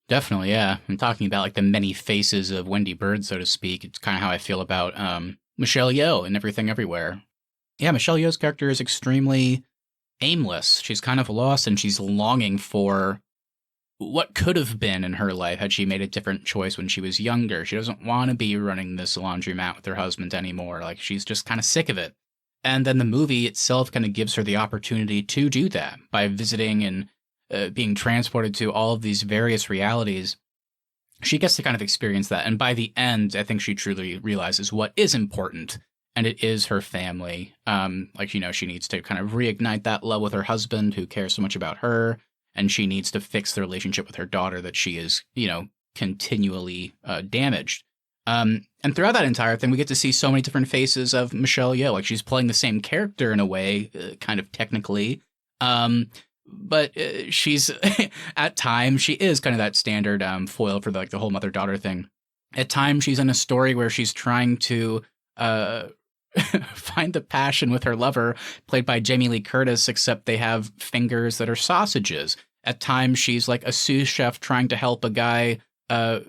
[SPEAKER 1] Definitely, yeah. I'm talking about like the many faces of Wendy Bird, so to speak. It's kind of how I feel about Michelle Yeoh and Everything Everywhere. Yeah, Michelle Yeoh's character is extremely aimless. She's kind of lost, and she's longing for what could have been in her life had she made a different choice when she was younger. She doesn't want to be running this laundromat with her husband anymore. Like, she's just kind of sick of it. And then the movie itself kind of gives her the opportunity to do that by visiting and being transported to all of these various realities. She gets to kind of experience that. And by the end, I think she truly realizes what is important, and it is her family. She needs to kind of reignite that love with her husband, who cares so much about her. And she needs to fix the relationship with her daughter that she is, continually damaged. And throughout that entire thing, we get to see so many different faces of Michelle Yeoh. Like, she's playing the same character in a way, kind of technically. But she's, at times, she is kind of that standard foil for the whole mother-daughter thing. At times, she's in a story where she's trying to find the passion with her lover, played by Jamie Lee Curtis, except they have fingers that are sausages. At times, she's like a sous chef trying to help a guy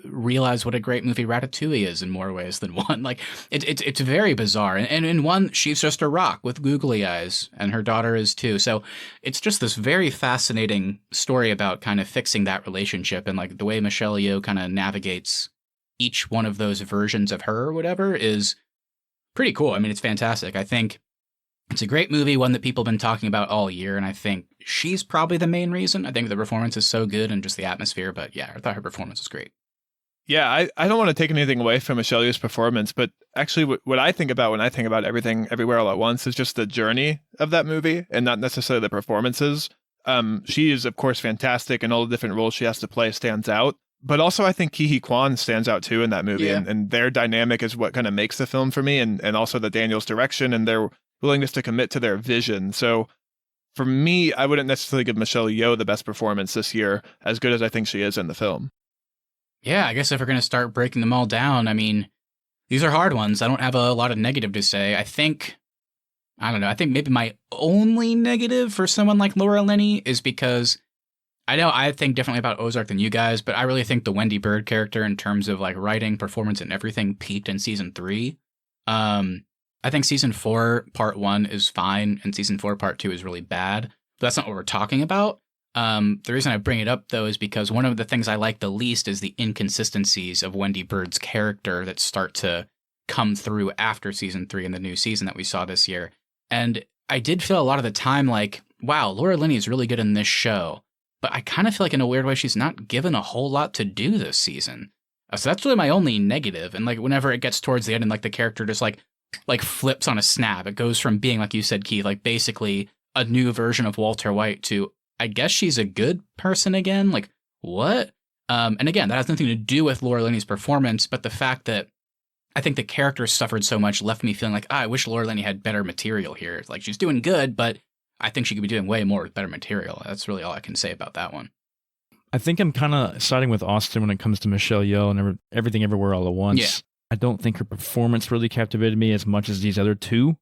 [SPEAKER 1] realize what a great movie Ratatouille is in more ways than one. Like, it's very bizarre. And in one, she's just a rock with googly eyes, and her daughter is too. So it's just this very fascinating story about kind of fixing that relationship, and like the way Michelle Yeoh kind of navigates each one of those versions of her or whatever is pretty cool. I mean, it's fantastic. I think it's a great movie, one that people have been talking about all year, and I think she's probably the main reason. I think the performance is so good and just the atmosphere, but yeah, I thought her performance was great.
[SPEAKER 3] Yeah, I don't want to take anything away from Michelle Yeoh's performance, but actually what I think about when I think about Everything Everywhere All at Once is just the journey of that movie and not necessarily the performances. She is, of course, fantastic, and all the different roles she has to play stands out. But also, I think Ke Kwan stands out too in that movie,
[SPEAKER 1] Yeah.
[SPEAKER 3] and their dynamic is what kind of makes the film for me, and also the Daniels direction and their willingness to commit to their vision. So for me, I wouldn't necessarily give Michelle Yeoh the best performance this year, as good as I think she is in the film.
[SPEAKER 1] Yeah, I guess if we're going to start breaking them all down, I mean, these are hard ones. I don't have a lot of negative to say. I think maybe my only negative for someone like Laura Linney is because I know I think differently about Ozark than you guys, but I really think the Wendy Bird character, in terms of like writing, performance, and everything, peaked in season 3. I think season 4 part 1 is fine, and season 4 part 2 is really bad. But that's not what we're talking about. The reason I bring it up, though, is because one of the things I like the least is the inconsistencies of Wendy Bird's character that start to come through after season 3 and the new season that we saw this year. And I did feel a lot of the time like, wow, Laura Linney is really good in this show. But I kind of feel like in a weird way, she's not given a whole lot to do this season. So that's really my only negative. And like whenever it gets towards the end and like the character just like flips on a snap, it goes from being, like you said, Keith, like basically a new version of Walter White to, I guess she's a good person again. Like, what? And again, that has nothing to do with Laura Linney's performance, but the fact that I think the character suffered so much left me feeling like, I wish Laura Linney had better material here. Like, she's doing good, but I think she could be doing way more with better material. That's really all I can say about that one.
[SPEAKER 2] I think I'm kind of siding with Austin when it comes to Michelle Yeoh and Everything Everywhere All at Once.
[SPEAKER 1] Yeah.
[SPEAKER 2] I don't think her performance really captivated me as much as these other two.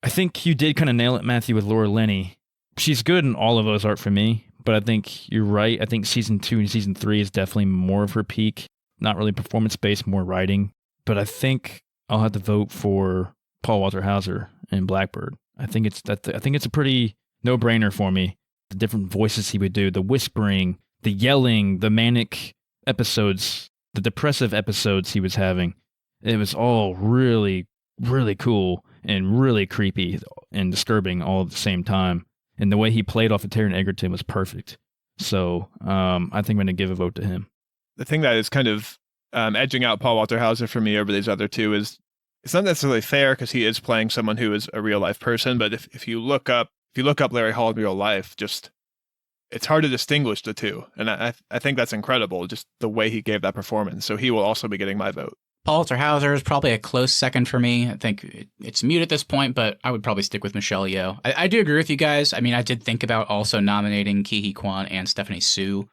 [SPEAKER 2] I think you did kind of nail it, Matthew, with Laura Linney. She's good in all of Ozark for me, but I think you're right. I think season 2 and season 3 is definitely more of her peak. Not really performance-based, more writing. But I think I'll have to vote for Paul Walter Hauser in Blackbird. I think it's a pretty no-brainer for me. The different voices he would do, the whispering, the yelling, the manic episodes, the depressive episodes he was having. It was all really, really cool and really creepy and disturbing all at the same time. And the way he played off of Taron Egerton was perfect. So I think I'm going to give a vote to him.
[SPEAKER 3] The thing that is kind of edging out Paul Walter Hauser for me over these other two is it's not necessarily fair because he is playing someone who is a real life person. But if you look up Larry Hall in real life, just it's hard to distinguish the two. And I think that's incredible, just the way he gave that performance. So he will also be getting my vote.
[SPEAKER 1] Paul Walter Hauser is probably a close second for me. I think it's mute at this point, but I would probably stick with Michelle Yeoh. I do agree with you guys. I mean, I did think about also nominating Ke Huy Quan and Stephanie Sue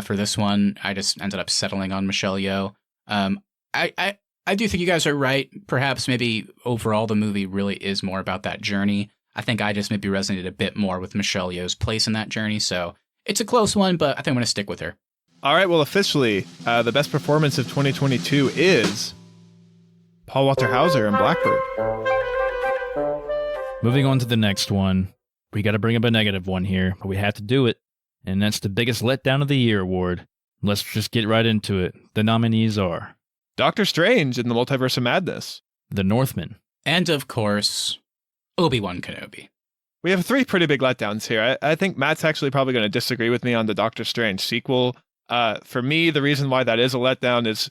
[SPEAKER 1] for this one. I just ended up settling on Michelle Yeoh. I do think you guys are right. Perhaps maybe overall the movie really is more about that journey. I think I just maybe resonated a bit more with Michelle Yeoh's place in that journey. So it's a close one, but I think I'm going to stick with her.
[SPEAKER 3] All right, well, officially, the best performance of 2022 is Paul Walter Hauser in Blackbird.
[SPEAKER 2] Moving on to the next one. We got to bring up a negative one here, but we have to do it. And that's the biggest letdown of the year award. Let's just get right into it. The nominees are
[SPEAKER 3] Doctor Strange in the Multiverse of Madness,
[SPEAKER 2] The Northman,
[SPEAKER 1] and of course, Obi-Wan Kenobi.
[SPEAKER 3] We have 3 pretty big letdowns here. I think Matt's actually probably going to disagree with me on the Doctor Strange sequel. For me, the reason why that is a letdown is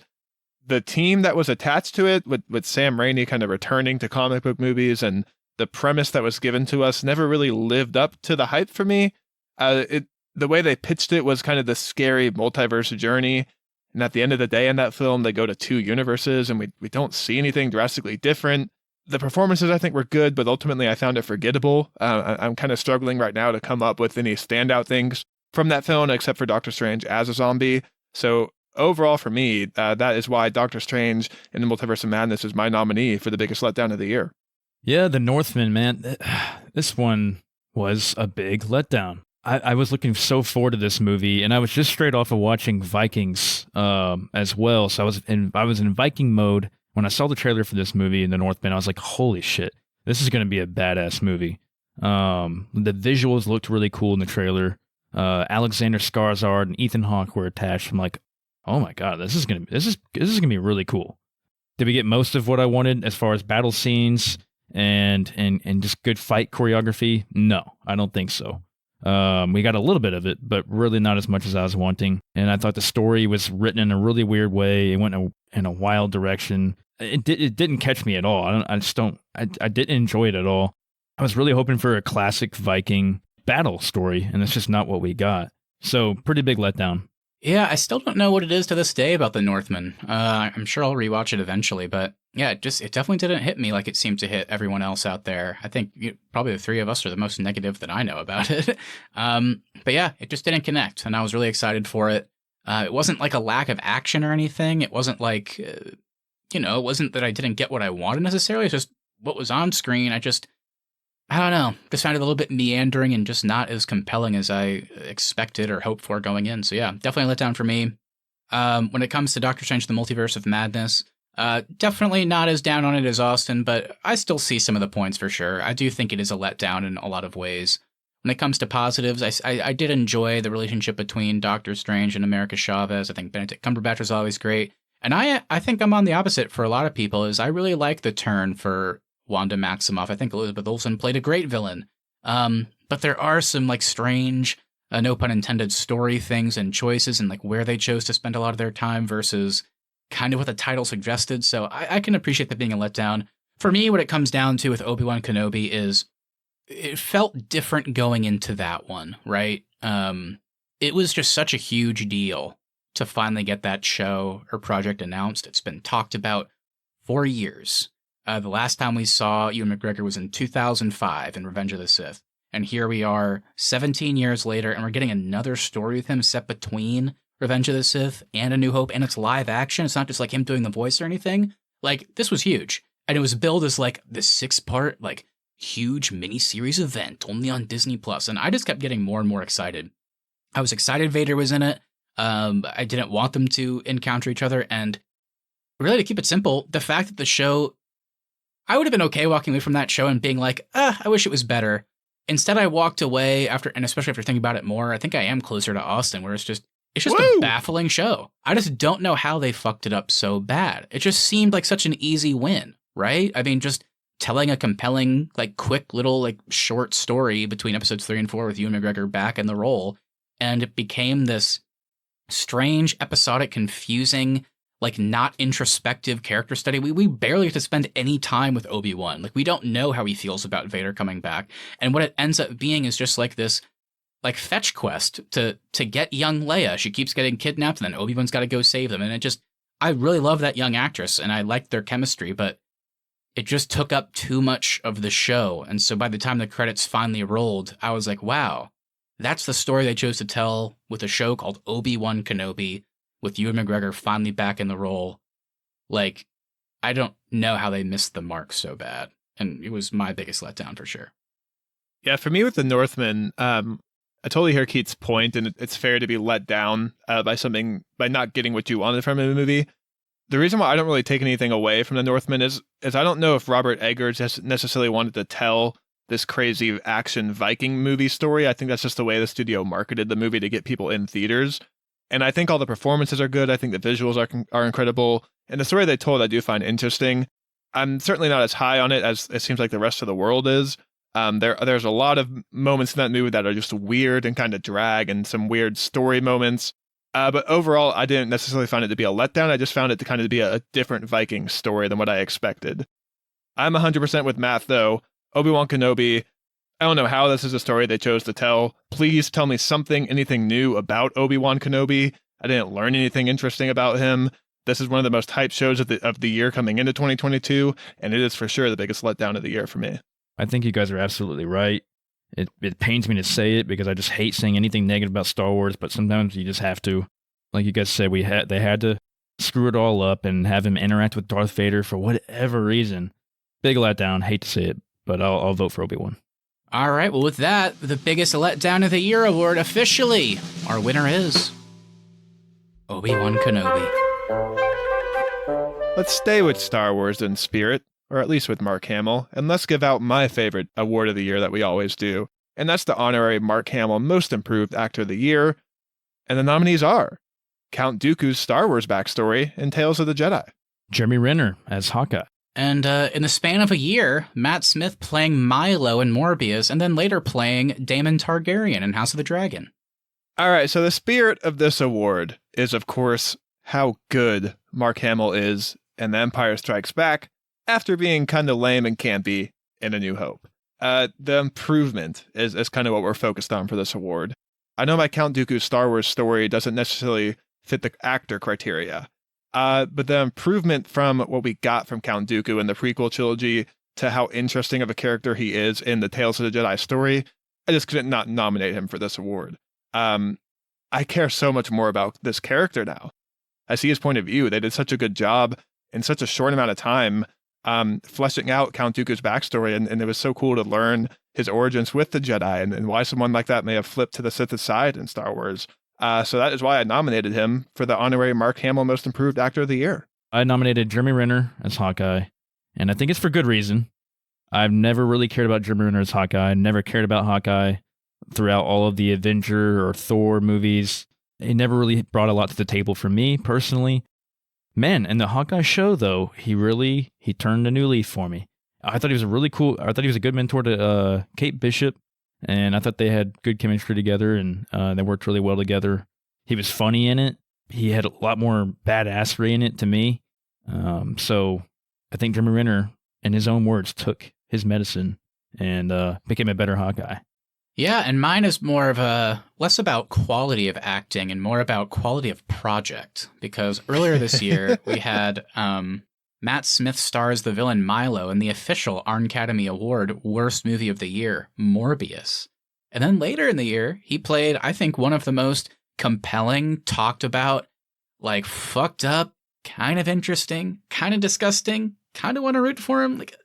[SPEAKER 3] the team that was attached to it, with Sam Raimi kind of returning to comic book movies, and the premise that was given to us never really lived up to the hype for me. The way they pitched it was kind of the scary multiverse journey. And at the end of the day in that film, they go to 2 universes and we don't see anything drastically different. The performances, I think, were good, but ultimately I found it forgettable. I'm kind of struggling right now to come up with any standout things from that film, except for Doctor Strange as a zombie. So overall for me, that is why Doctor Strange in the Multiverse of Madness is my nominee for the biggest letdown of the year.
[SPEAKER 2] Yeah, The Northman, man. This one was a big letdown. I was looking so forward to this movie, and I was just straight off of watching Vikings as well. So I was in Viking mode when I saw the trailer for this movie in The Northman. I was like, holy shit, this is going to be a badass movie. The visuals looked really cool in the trailer. Alexander Skarsgård and Ethan Hawke were attached. I'm like, oh my god, this is gonna be really cool. Did we get most of what I wanted as far as battle scenes and just good fight choreography? No, I don't think so. We got a little bit of it, but really not as much as I was wanting. And I thought the story was written in a really weird way. It went in a wild direction. It didn't catch me at all. I didn't enjoy it at all. I was really hoping for a classic Viking battle story, and that's just not what we got. So pretty big letdown.
[SPEAKER 1] Yeah, I still don't know what it is to this day about The Northman. I'm sure I'll rewatch it eventually, but yeah, it definitely didn't hit me like it seemed to hit everyone else out there. I think probably the 3 of us are the most negative that I know about it. But yeah, it just didn't connect, and I was really excited for it. It wasn't like a lack of action or anything. It wasn't like, it wasn't that I didn't get what I wanted necessarily. It's just what was on screen. I don't know, just found it a little bit meandering and just not as compelling as I expected or hoped for going in. So yeah, definitely a letdown for me. When it comes to Doctor Strange, the Multiverse of Madness, definitely not as down on it as Austin, but I still see some of the points for sure. I do think it is a letdown in a lot of ways. When it comes to positives, I did enjoy the relationship between Doctor Strange and America Chavez. I think Benedict Cumberbatch was always great. And I think I'm on the opposite for a lot of people, is I really like the turn for Wanda Maximoff. I think Elizabeth Olsen played a great villain. But there are some like strange, no pun intended, story things and choices and like where they chose to spend a lot of their time versus kind of what the title suggested. So I can appreciate that being a letdown. For me, what it comes down to with Obi-Wan Kenobi is it felt different going into that one, right? It was just such a huge deal to finally get that show or project announced. It's been talked about for years. The last time we saw Ewan McGregor was in 2005 in Revenge of the Sith. And here we are 17 years later, and we're getting another story with him set between Revenge of the Sith and A New Hope, and it's live action. It's not just like him doing the voice or anything. Like, this was huge. And it was billed as like this 6-part, like, huge miniseries event only on Disney Plus. And I just kept getting more and more excited. I was excited Vader was in it. I didn't want them to encounter each other. And really, to keep it simple, the fact that the show, I would have been okay walking away from that show and being like, I wish it was better. Instead, I walked away after, and especially after thinking about it more, I think I am closer to Austin, where it's just a baffling show. I just don't know how they fucked it up so bad. It just seemed like such an easy win, right? I mean, just telling a compelling, like, quick little, like, short story between episodes 3 and 4 with Ewan McGregor back in the role, and it became this strange, episodic, confusing, like, not introspective character study. We barely get to spend any time with Obi-Wan. Like, we don't know how he feels about Vader coming back. And what it ends up being is just like this, like, fetch quest to get young Leia. She keeps getting kidnapped, and then Obi-Wan's got to go save them. And it just, I really love that young actress, and I liked their chemistry, but it just took up too much of the show. And so by the time the credits finally rolled, I was like, wow, that's the story they chose to tell with a show called Obi-Wan Kenobi, with Ewan McGregor finally back in the role. Like, I don't know how they missed the mark so bad. And it was my biggest letdown for sure.
[SPEAKER 3] Yeah, for me with The Northman, I totally hear Keith's point, and it's fair to be let down by not getting what you wanted from a movie. The reason why I don't really take anything away from The Northman is I don't know if Robert Eggers necessarily wanted to tell this crazy action Viking movie story. I think that's just the way the studio marketed the movie to get people in theaters. And I think all the performances are good. I think the visuals are incredible. And the story they told, I do find interesting. I'm certainly not as high on it as it seems like the rest of the world is. There's a lot of moments in that movie that are just weird and kind of drag, and some weird story moments. But overall, I didn't necessarily find it to be a letdown. I just found it to kind of be a different Viking story than what I expected. I'm 100% with Matt, though. Obi-Wan Kenobi, I don't know how this is a story they chose to tell. Please tell me anything new about Obi-Wan Kenobi. I didn't learn anything interesting about him. This is one of the most hyped shows of the year coming into 2022, and it is for sure the biggest letdown of the year for me.
[SPEAKER 2] I think you guys are absolutely right. It pains me to say it because I just hate saying anything negative about Star Wars, but sometimes you just have to. Like you guys said, they had to screw it all up and have him interact with Darth Vader for whatever reason. Big letdown. Hate to say it, but I'll vote for Obi-Wan.
[SPEAKER 1] All right, well, with that, the biggest letdown of the year award officially, our winner is Obi-Wan Kenobi.
[SPEAKER 3] Let's stay with Star Wars in spirit, or at least with Mark Hamill, and let's give out my favorite award of the year that we always do, and that's the honorary Mark Hamill Most Improved Actor of the Year. And the nominees are Count Dooku's Star Wars backstory in Tales of the Jedi,
[SPEAKER 2] Jeremy Renner as Hawkeye,
[SPEAKER 1] and in the span of a year, Matt Smith playing Milo in Morbius, and then later playing Daemon Targaryen in House of the Dragon.
[SPEAKER 3] All right, so the spirit of this award is, of course, how good Mark Hamill is in The Empire Strikes Back after being kind of lame and campy in A New Hope. The improvement is kind of what we're focused on for this award. I know my Count Dooku's Star Wars story doesn't necessarily fit the actor criteria, but the improvement from what we got from Count Dooku in the prequel trilogy to how interesting of a character he is in the Tales of the Jedi story, I just couldn't not nominate him for this award. I care so much more about this character now. I see his point of view. They did such a good job in such a short amount of time fleshing out Count Dooku's backstory, and it was so cool to learn his origins with the Jedi and why someone like that may have flipped to the Sith side in Star Wars. So that is why I nominated him for the honorary Mark Hamill Most Improved Actor of the Year.
[SPEAKER 2] I nominated Jeremy Renner as Hawkeye, and I think it's for good reason. I've never really cared about Jeremy Renner as Hawkeye. Never cared about Hawkeye throughout all of the Avenger or Thor movies. He never really brought a lot to the table for me personally. Man, in the Hawkeye show, though, he turned a new leaf for me. I thought he was a really cool. I thought he was a good mentor to Kate Bishop, and I thought they had good chemistry together, and they worked really well together. He was funny in it. He had a lot more badassery in it to me. So I think Jeremy Renner, in his own words, took his medicine and became a better Hawkeye.
[SPEAKER 1] Yeah, and mine is more of a less about quality of acting and more about quality of project. Because earlier this year we had Matt Smith stars the villain Milo in the official Arncademy Award Worst Movie of the Year, Morbius. And then later in the year, he played, I think, one of the most compelling, talked about, like fucked up, kind of interesting, kind of disgusting, kind of want to root for him, like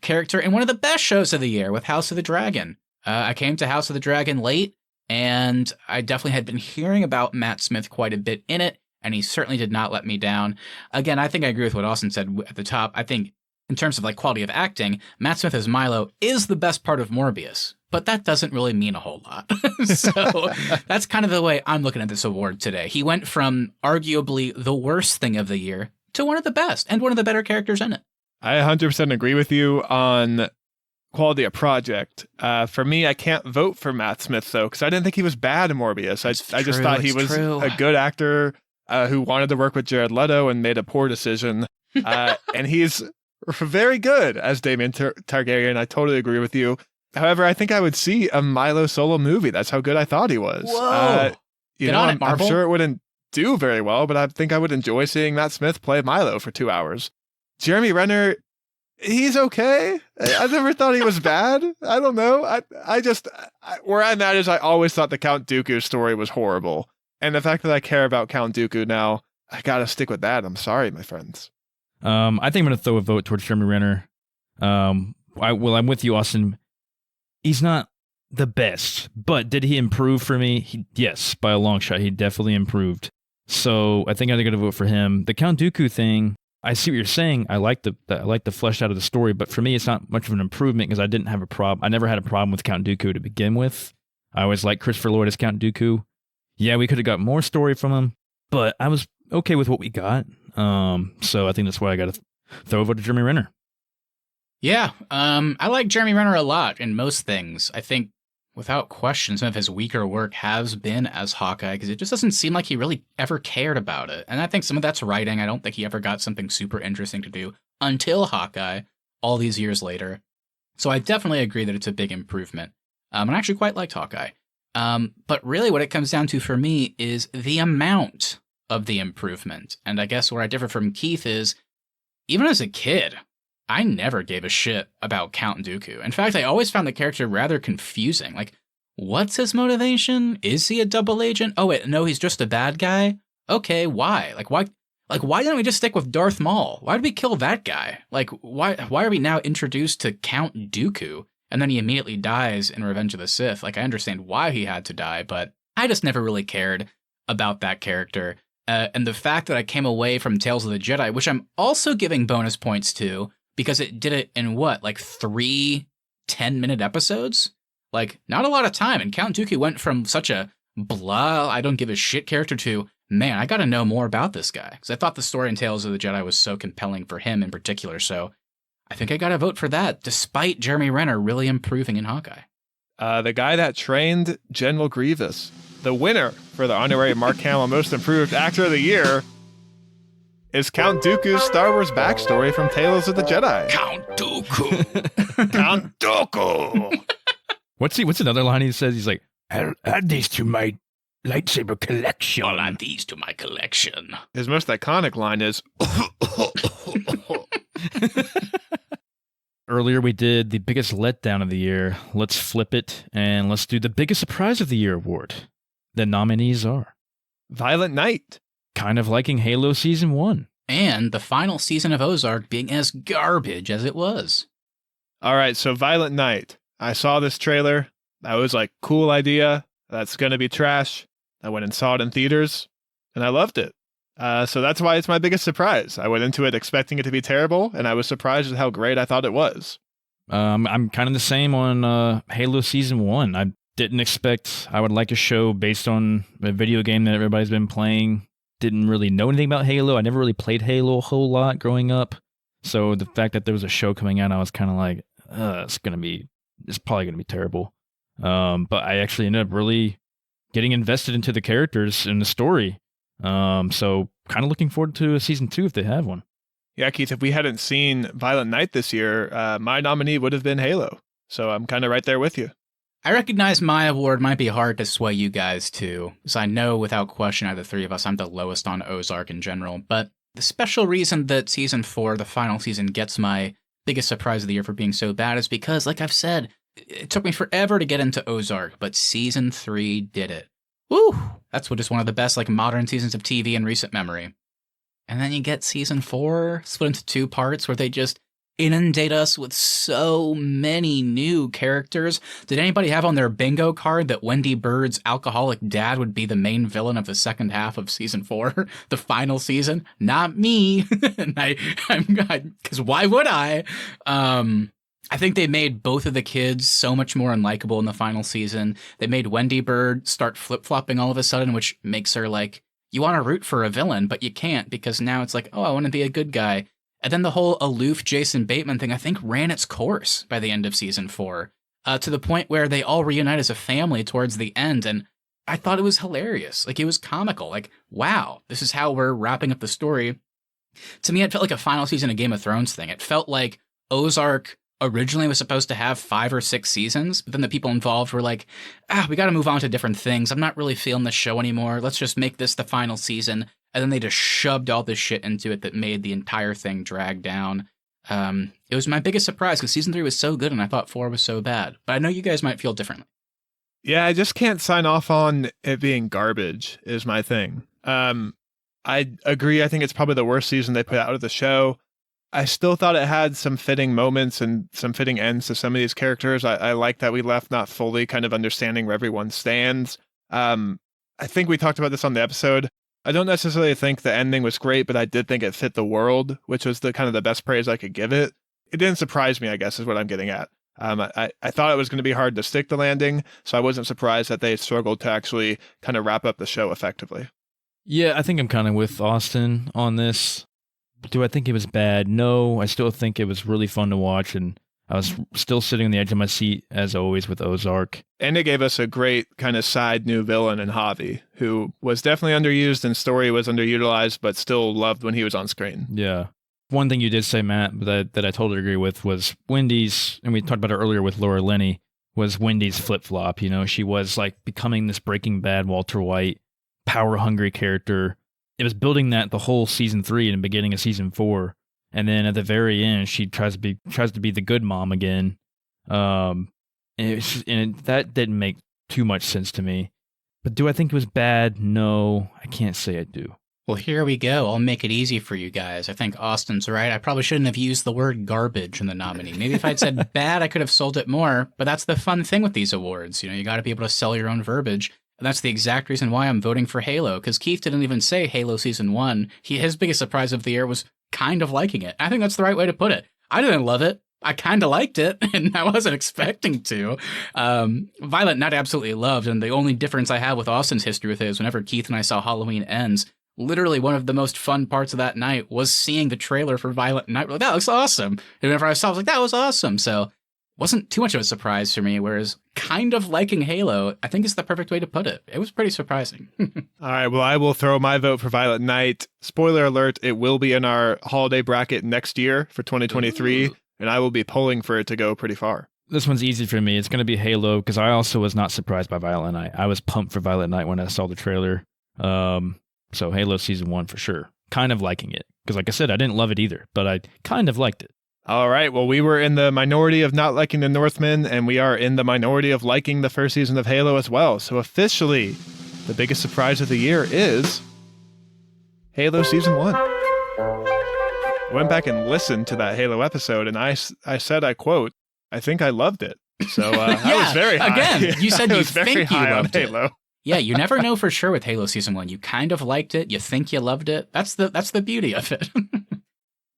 [SPEAKER 1] character in one of the best shows of the year with House of the Dragon. I came to House of the Dragon late, and I definitely had been hearing about Matt Smith quite a bit in it, and he certainly did not let me down. Again, I think I agree with what Austin said at the top. I think in terms of like quality of acting, Matt Smith as Milo is the best part of Morbius, but that doesn't really mean a whole lot. So that's kind of the way I'm looking at this award today. He went from arguably the worst thing of the year to one of the best and one of the better characters in it.
[SPEAKER 3] I 100% agree with you on quality of project. For me, I can't vote for Matt Smith, though, because I didn't think he was bad in Morbius. I just thought he was a good actor who wanted to work with Jared Leto and made a poor decision. And he's very good as Damien Targaryen. I totally agree with you. However, I think I would see a Milo solo movie. That's how good I thought he was.
[SPEAKER 1] Whoa. Get on it, Marvel.
[SPEAKER 3] I'm sure it wouldn't do very well, but I think I would enjoy seeing Matt Smith play Milo for 2 hours. Jeremy Renner, he's okay. I never thought he was bad. I don't know. Where I'm at is I always thought the Count Dooku story was horrible. And the fact that I care about Count Dooku now, I gotta stick with that. I'm sorry, my friends.
[SPEAKER 2] I think I'm going to throw a vote towards Jeremy Renner. I'm with you, Austin. He's not the best, but did he improve for me? Yes, by a long shot. He definitely improved. So I think I'm going to vote for him. The Count Dooku thing, I see what you're saying. I like the fleshed out of the story, but for me, it's not much of an improvement because I didn't have a problem. I never had a problem with Count Dooku to begin with. I always liked Christopher Lloyd as Count Dooku. Yeah, we could have got more story from him, but I was okay with what we got. So I think that's why I got to throw over to Jeremy Renner.
[SPEAKER 1] Yeah, I like Jeremy Renner a lot in most things. I think, without question, some of his weaker work has been as Hawkeye, because it just doesn't seem like he really ever cared about it. And I think some of that's writing. I don't think he ever got something super interesting to do until Hawkeye, all these years later. So I definitely agree that it's a big improvement. And I actually quite liked Hawkeye. But really what it comes down to for me is the amount of the improvement. And I guess where I differ from Keith is, even as a kid, I never gave a shit about Count Dooku. In fact, I always found the character rather confusing. Like, what's his motivation? Is he a double agent? Oh, wait, no, he's just a bad guy? Okay, why? Why didn't we just stick with Darth Maul? Why did we kill that guy? Like, why are we now introduced to Count Dooku? And then he immediately dies in Revenge of the Sith. Like, I understand why he had to die, but I just never really cared about that character. And the fact that I came away from Tales of the Jedi, which I'm also giving bonus points to, because it did it in like 3 10-minute episodes? Like, not a lot of time. And Count Dooku went from such a blah, I don't give a shit character to, man, I gotta know more about this guy. Because I thought the story in Tales of the Jedi was so compelling for him in particular. So I think I gotta vote for that, despite Jeremy Renner really improving in Hawkeye.
[SPEAKER 3] The guy that trained General Grievous, the winner for the honorary Mark Hamill Most Improved Actor of the Year, is Count Dooku's Star Wars backstory from Tales of the Jedi.
[SPEAKER 1] Count Dooku!
[SPEAKER 3] Count Dooku!
[SPEAKER 2] What's another line he says? He's like, I'll add these to my lightsaber collection.
[SPEAKER 1] I'll add these to my collection.
[SPEAKER 3] His most iconic line is...
[SPEAKER 2] Earlier we did the biggest letdown of the year. Let's flip it, and let's do the biggest surprise of the year award. The nominees are...
[SPEAKER 3] Violent Night.
[SPEAKER 2] Kind of liking Halo Season 1.
[SPEAKER 1] And the final season of Ozark being as garbage as it was.
[SPEAKER 3] All right, so Violent Night. I saw this trailer. I was like, cool idea. That's going to be trash. I went and saw it in theaters, and I loved it. So that's why it's my biggest surprise. I went into it expecting it to be terrible, and I was surprised at how great I thought it was.
[SPEAKER 2] I'm kind of the same on Halo Season 1. I didn't expect I would like a show based on a video game that everybody's been playing. Didn't really know anything about Halo. I never really played Halo a whole lot growing up. So the fact that there was a show coming out, I was kind of like, it's probably gonna be terrible. But I actually ended up really getting invested into the characters and the story. So kind of looking forward to a season 2 if they have one.
[SPEAKER 3] Yeah, Keith, if we hadn't seen Violent Night this year, my nominee would have been Halo. So I'm kind of right there with you.
[SPEAKER 1] I recognize my award might be hard to sway you guys to, because I know without question out of the three of us, I'm the lowest on Ozark in general. But the special reason that season 4, the final season, gets my biggest surprise of the year for being so bad is because, like I've said, it took me forever to get into Ozark, but season 3 did it. Woo! That's what is one of the best modern seasons of TV in recent memory. And then you get season 4 split into 2 parts where they just inundate us with so many new characters. Did anybody have on their bingo card that Wendy Bird's alcoholic dad would be the main villain of the second half of season 4, the final season? Not me. And because why would I? I think they made both of the kids so much more unlikable in the final season. They made Wendy Bird start flip-flopping all of a sudden, which makes her you want to root for a villain, but you can't because now it's I want to be a good guy. And then the whole aloof Jason Bateman thing, I think, ran its course by the end of season 4, to the point where they all reunite as a family towards the end. And I thought it was hilarious. It was comical. Wow, this is how we're wrapping up the story. To me, it felt like a final season of Game of Thrones thing. It felt like Ozark originally was supposed to have 5 or 6 seasons, but then the people involved were we got to move on to different things. I'm not really feeling this show anymore. Let's just make this the final season. And then they just shoved all this shit into it that made the entire thing drag down. It was my biggest surprise because season 3 was so good and I thought 4 was so bad. But I know you guys might feel differently.
[SPEAKER 3] Yeah, I just can't sign off on it being garbage is my thing. I agree. I think it's probably the worst season they put out of the show. I still thought it had some fitting moments and some fitting ends to some of these characters. I like that we left not fully kind of understanding where everyone stands. I think we talked about this on the episode. I don't necessarily think the ending was great, but I did think it fit the world, which was the kind of the best praise I could give it. It didn't surprise me, I guess, is what I'm getting at. I thought it was going to be hard to stick the landing, so I wasn't surprised that they struggled to actually kind of wrap up the show effectively.
[SPEAKER 2] Yeah, I think I'm kind of with Austin on this. Do I think it was bad? No, I still think it was really fun to watch, and I was still sitting on the edge of my seat, as always, with Ozark.
[SPEAKER 3] And it gave us a great kind of side new villain in Javi, who was definitely underused and story was underutilized, but still loved when he was on screen.
[SPEAKER 2] Yeah. One thing you did say, Matt, that I totally agree with was Wendy's, and we talked about it earlier with Laura Linney, was Wendy's flip-flop. She was becoming this Breaking Bad Walter White, power-hungry character. It was building that the whole season 3 and the beginning of season 4. And then at the very end, she tries to be the good mom again. That didn't make too much sense to me. But do I think it was bad? No, I can't say I do.
[SPEAKER 1] Well, here we go. I'll make it easy for you guys. I think Austin's right. I probably shouldn't have used the word garbage in the nominee. Maybe if I'd said bad, I could have sold it more. But that's the fun thing with these awards. You got to be able to sell your own verbiage. And that's the exact reason why I'm voting for Halo. Because Keith didn't even say Halo Season 1. His biggest surprise of the year was kind of liking it. I think that's the right way to put it. I didn't love it. I kind of liked it, and I wasn't expecting to. Violent Night I absolutely loved, and the only difference I have with Austin's history with it is whenever Keith and I saw Halloween Ends, literally one of the most fun parts of that night was seeing the trailer for Violent Night. We're that looks awesome. And whenever I saw it, I was that was awesome. So wasn't too much of a surprise for me, whereas kind of liking Halo, I think is the perfect way to put it. It was pretty surprising.
[SPEAKER 3] All right, well, I will throw my vote for Violent Night. Spoiler alert, it will be in our holiday bracket next year for 2023, and I will be pulling for it to go pretty far.
[SPEAKER 2] This one's easy for me. It's going to be Halo, because I also was not surprised by Violent Night. I was pumped for Violent Night when I saw the trailer. So Halo Season 1 for sure. Kind of liking it, because like I said, I didn't love it either, but I kind of liked it.
[SPEAKER 3] All right, well, we were in the minority of not liking the Northmen, and we are in the minority of liking the first season of Halo as well. So officially, the biggest surprise of the year is Halo Season 1. I went back and listened to that Halo episode, and I said, I quote, I think I loved it. So I was very high.
[SPEAKER 1] Again, you said you think you loved it.
[SPEAKER 3] Halo.
[SPEAKER 1] Yeah, you never know for sure with Halo Season 1. You kind of liked it. You think you loved it. That's the beauty of it.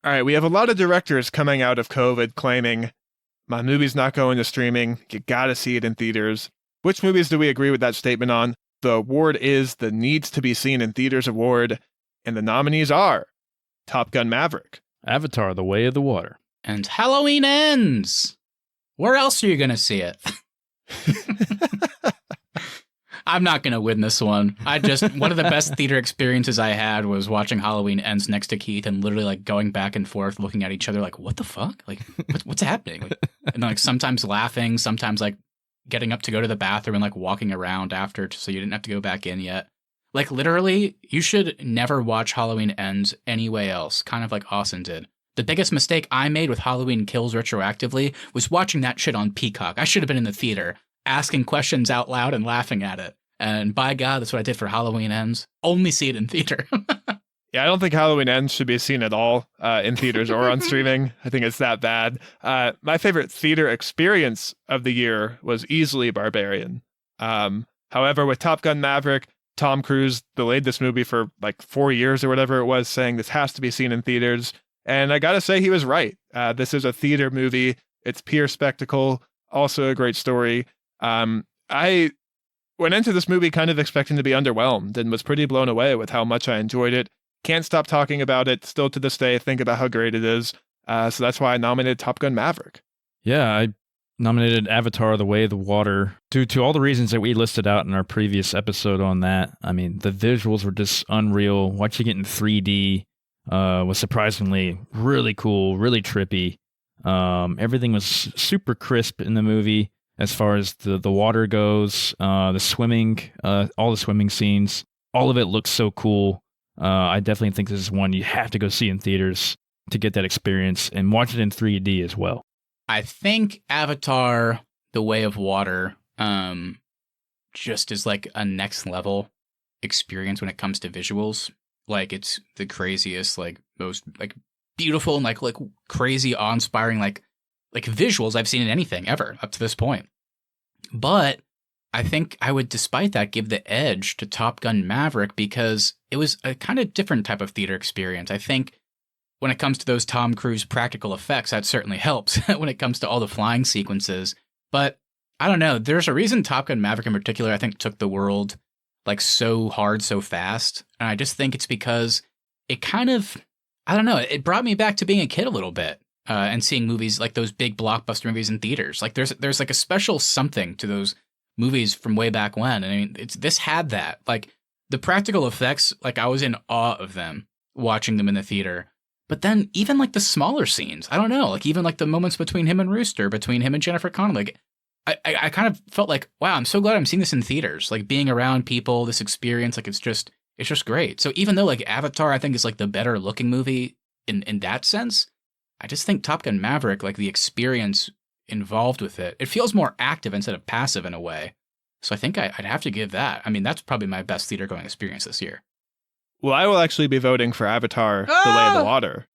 [SPEAKER 3] All right, we have a lot of directors coming out of COVID claiming, my movie's not going to streaming. You got to see it in theaters. Which movies do we agree with that statement on? The award is the Needs to Be Seen in Theaters Award, and the nominees are Top Gun Maverick,
[SPEAKER 2] Avatar: The Way of the Water.
[SPEAKER 1] And Halloween Ends. Where else are you going to see it? I'm not going to win this one. One of the best theater experiences I had was watching Halloween Ends next to Keith and literally like going back and forth, looking at each other like, what the fuck? Like, what's happening? Like, and like sometimes laughing, sometimes like getting up to go to the bathroom and like walking around after so you didn't have to go back in yet. Like literally, you should never watch Halloween Ends anyway else, kind of like Austin did. The biggest mistake I made with Halloween Kills retroactively was watching that shit on Peacock. I should have been in the theater, asking questions out loud and laughing at it. And by God, that's what I did for Halloween Ends. Only see it in theater.
[SPEAKER 3] Yeah, I don't think Halloween Ends should be seen at all in theaters or on streaming. I think it's that bad. My favorite theater experience of the year was easily Barbarian. However, with Top Gun Maverick, Tom Cruise delayed this movie for like 4 years or whatever it was, saying this has to be seen in theaters. And I gotta say, he was right. This is a theater movie. It's pure spectacle. Also a great story. I went into this movie kind of expecting to be underwhelmed and was pretty blown away with how much I enjoyed it. Can't stop talking about it. Still to this day, think about how great it is. So that's why I nominated Top Gun Maverick.
[SPEAKER 2] Yeah, I nominated Avatar: The Way of the Water due to all the reasons that we listed out in our previous episode on that. I mean, the visuals were just unreal. Watching it in 3D was surprisingly really cool, really trippy. Everything was super crisp in the movie as far as the water goes, the swimming, all the swimming scenes. All of it looks so cool. I definitely think this is one you have to go see in theaters to get that experience and watch it in 3D as well.
[SPEAKER 1] I think Avatar: The Way of Water just is like a next level experience when it comes to visuals. Like it's the craziest, like most like beautiful and like crazy awe-inspiring like visuals I've seen in anything ever up to this point. But I think I would, despite that, give the edge to Top Gun Maverick because it was a kind of different type of theater experience. I think when it comes to those Tom Cruise practical effects, that certainly helps when it comes to all the flying sequences. But I don't know. There's a reason Top Gun Maverick in particular, I think, took the world like so hard, so fast. And I just think it's because it kind of, I don't know, it brought me back to being a kid a little bit. And seeing movies like those big blockbuster movies in theaters. Like there's like a special something to those movies from way back when. I mean, this had that. Like the practical effects, like I was in awe of them watching them in the theater. But then even like the smaller scenes, I don't know, like even like the moments between him and Rooster, between him and Jennifer Connelly, like I kind of felt like, wow, I'm so glad I'm seeing this in theaters. Like being around people, this experience, like it's just great. So even though like Avatar, I think is like the better looking movie in that sense, I just think Top Gun Maverick, like the experience involved with it, it feels more active instead of passive in a way. So I think I'd have to give that. I mean, that's probably my best theater going experience this year.
[SPEAKER 3] Well, I will actually be voting for Avatar: The Way of the Water.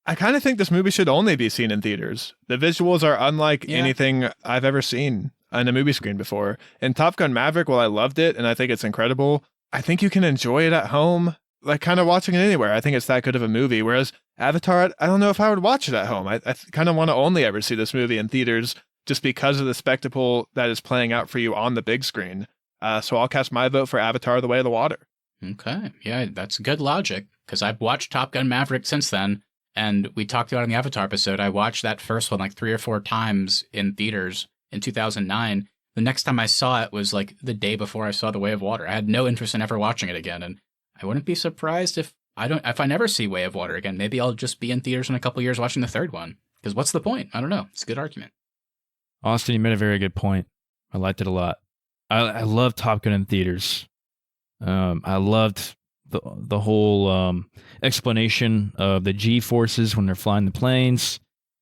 [SPEAKER 3] I kind of think this movie should only be seen in theaters. The visuals are unlike anything I've ever seen on a movie screen before. And Top Gun Maverick, while I loved it and I think it's incredible, I think you can enjoy it at home, like kind of watching it anywhere. I think it's that good of a movie. Whereas Avatar, I don't know if I would watch it at home. I kind of want to only ever see this movie in theaters just because of the spectacle that is playing out for you on the big screen. So I'll cast my vote for Avatar: The Way of the Water.
[SPEAKER 1] Okay. Yeah, that's good logic because I've watched Top Gun Maverick since then. And we talked about it in the Avatar episode. I watched that first one like 3 or 4 times in theaters in 2009. The next time I saw it was like the day before I saw The Way of Water. I had no interest in ever watching it again. And I wouldn't be surprised if I never see Way of Water again. Maybe I'll just be in theaters in a couple years watching the third one. Because what's the point? I don't know. It's a good argument.
[SPEAKER 2] Austin, you made a very good point. I liked it a lot. I love Top Gun in theaters. I loved the whole explanation of the G-forces when they're flying the planes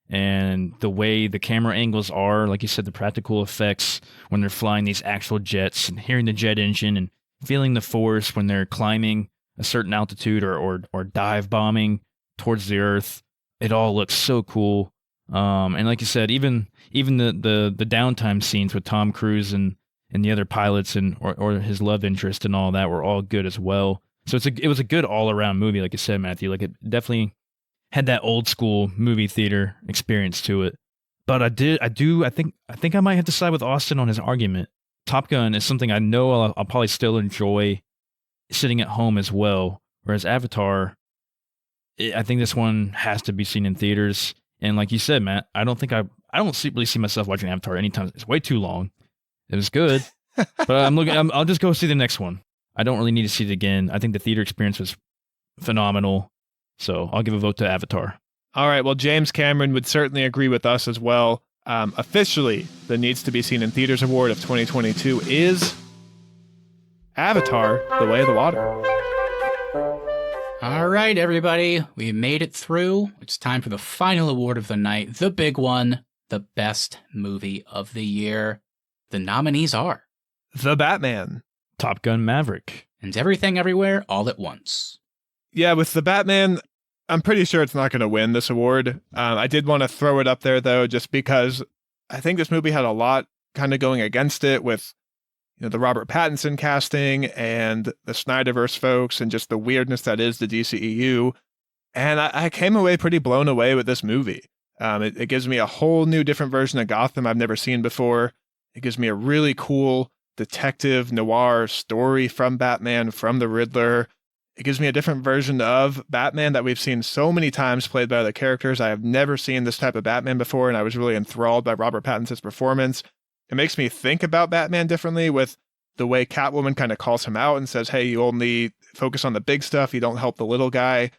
[SPEAKER 2] and the way the camera angles are, like you said, the practical effects when they're flying these actual jets and hearing the jet engine and feeling the force when they're climbing a certain altitude or dive bombing towards the earth. It all looks so cool. And like you said, even the downtime scenes with Tom Cruise and the other pilots and or his love interest and all that were all good as well. So it was a good all around movie, like you said, Matthew. Like it definitely had that old school movie theater experience to it. But I think I might have to side with Austin on his argument. Top Gun is something I know I'll probably still enjoy sitting at home as well. Whereas Avatar, I think this one has to be seen in theaters. And like you said, Matt, I don't really see myself watching Avatar anytime. It's way too long. It was good, but I'll just go see the next one. I don't really need to see it again. I think the theater experience was phenomenal. So I'll give a vote to Avatar.
[SPEAKER 3] All right. Well, James Cameron would certainly agree with us as well. Officially, the Needs to Be Seen in Theaters Award of 2022 is Avatar: The Way of the Water.
[SPEAKER 1] All right, everybody. We made it through. It's time for the final award of the night, the big one, the best movie of the year. The nominees are
[SPEAKER 3] The Batman,
[SPEAKER 2] Top Gun Maverick,
[SPEAKER 1] and Everything Everywhere All at Once.
[SPEAKER 3] Yeah, with The Batman, I'm pretty sure it's not going to win this award. I did want to throw it up there, though, just because I think this movie had a lot kind of going against it with, the Robert Pattinson casting and the Snyderverse folks and just the weirdness that is the DCEU. And I came away pretty blown away with this movie. It gives me a whole new different version of Gotham I've never seen before. It gives me a really cool detective noir story from Batman, from the Riddler. It gives me a different version of Batman that we've seen so many times played by other characters. I have never seen this type of Batman before, and I was really enthralled by Robert Pattinson's performance. It makes me think about Batman differently with the way Catwoman kind of calls him out and says, hey, you only focus on the big stuff. You don't help the little guy.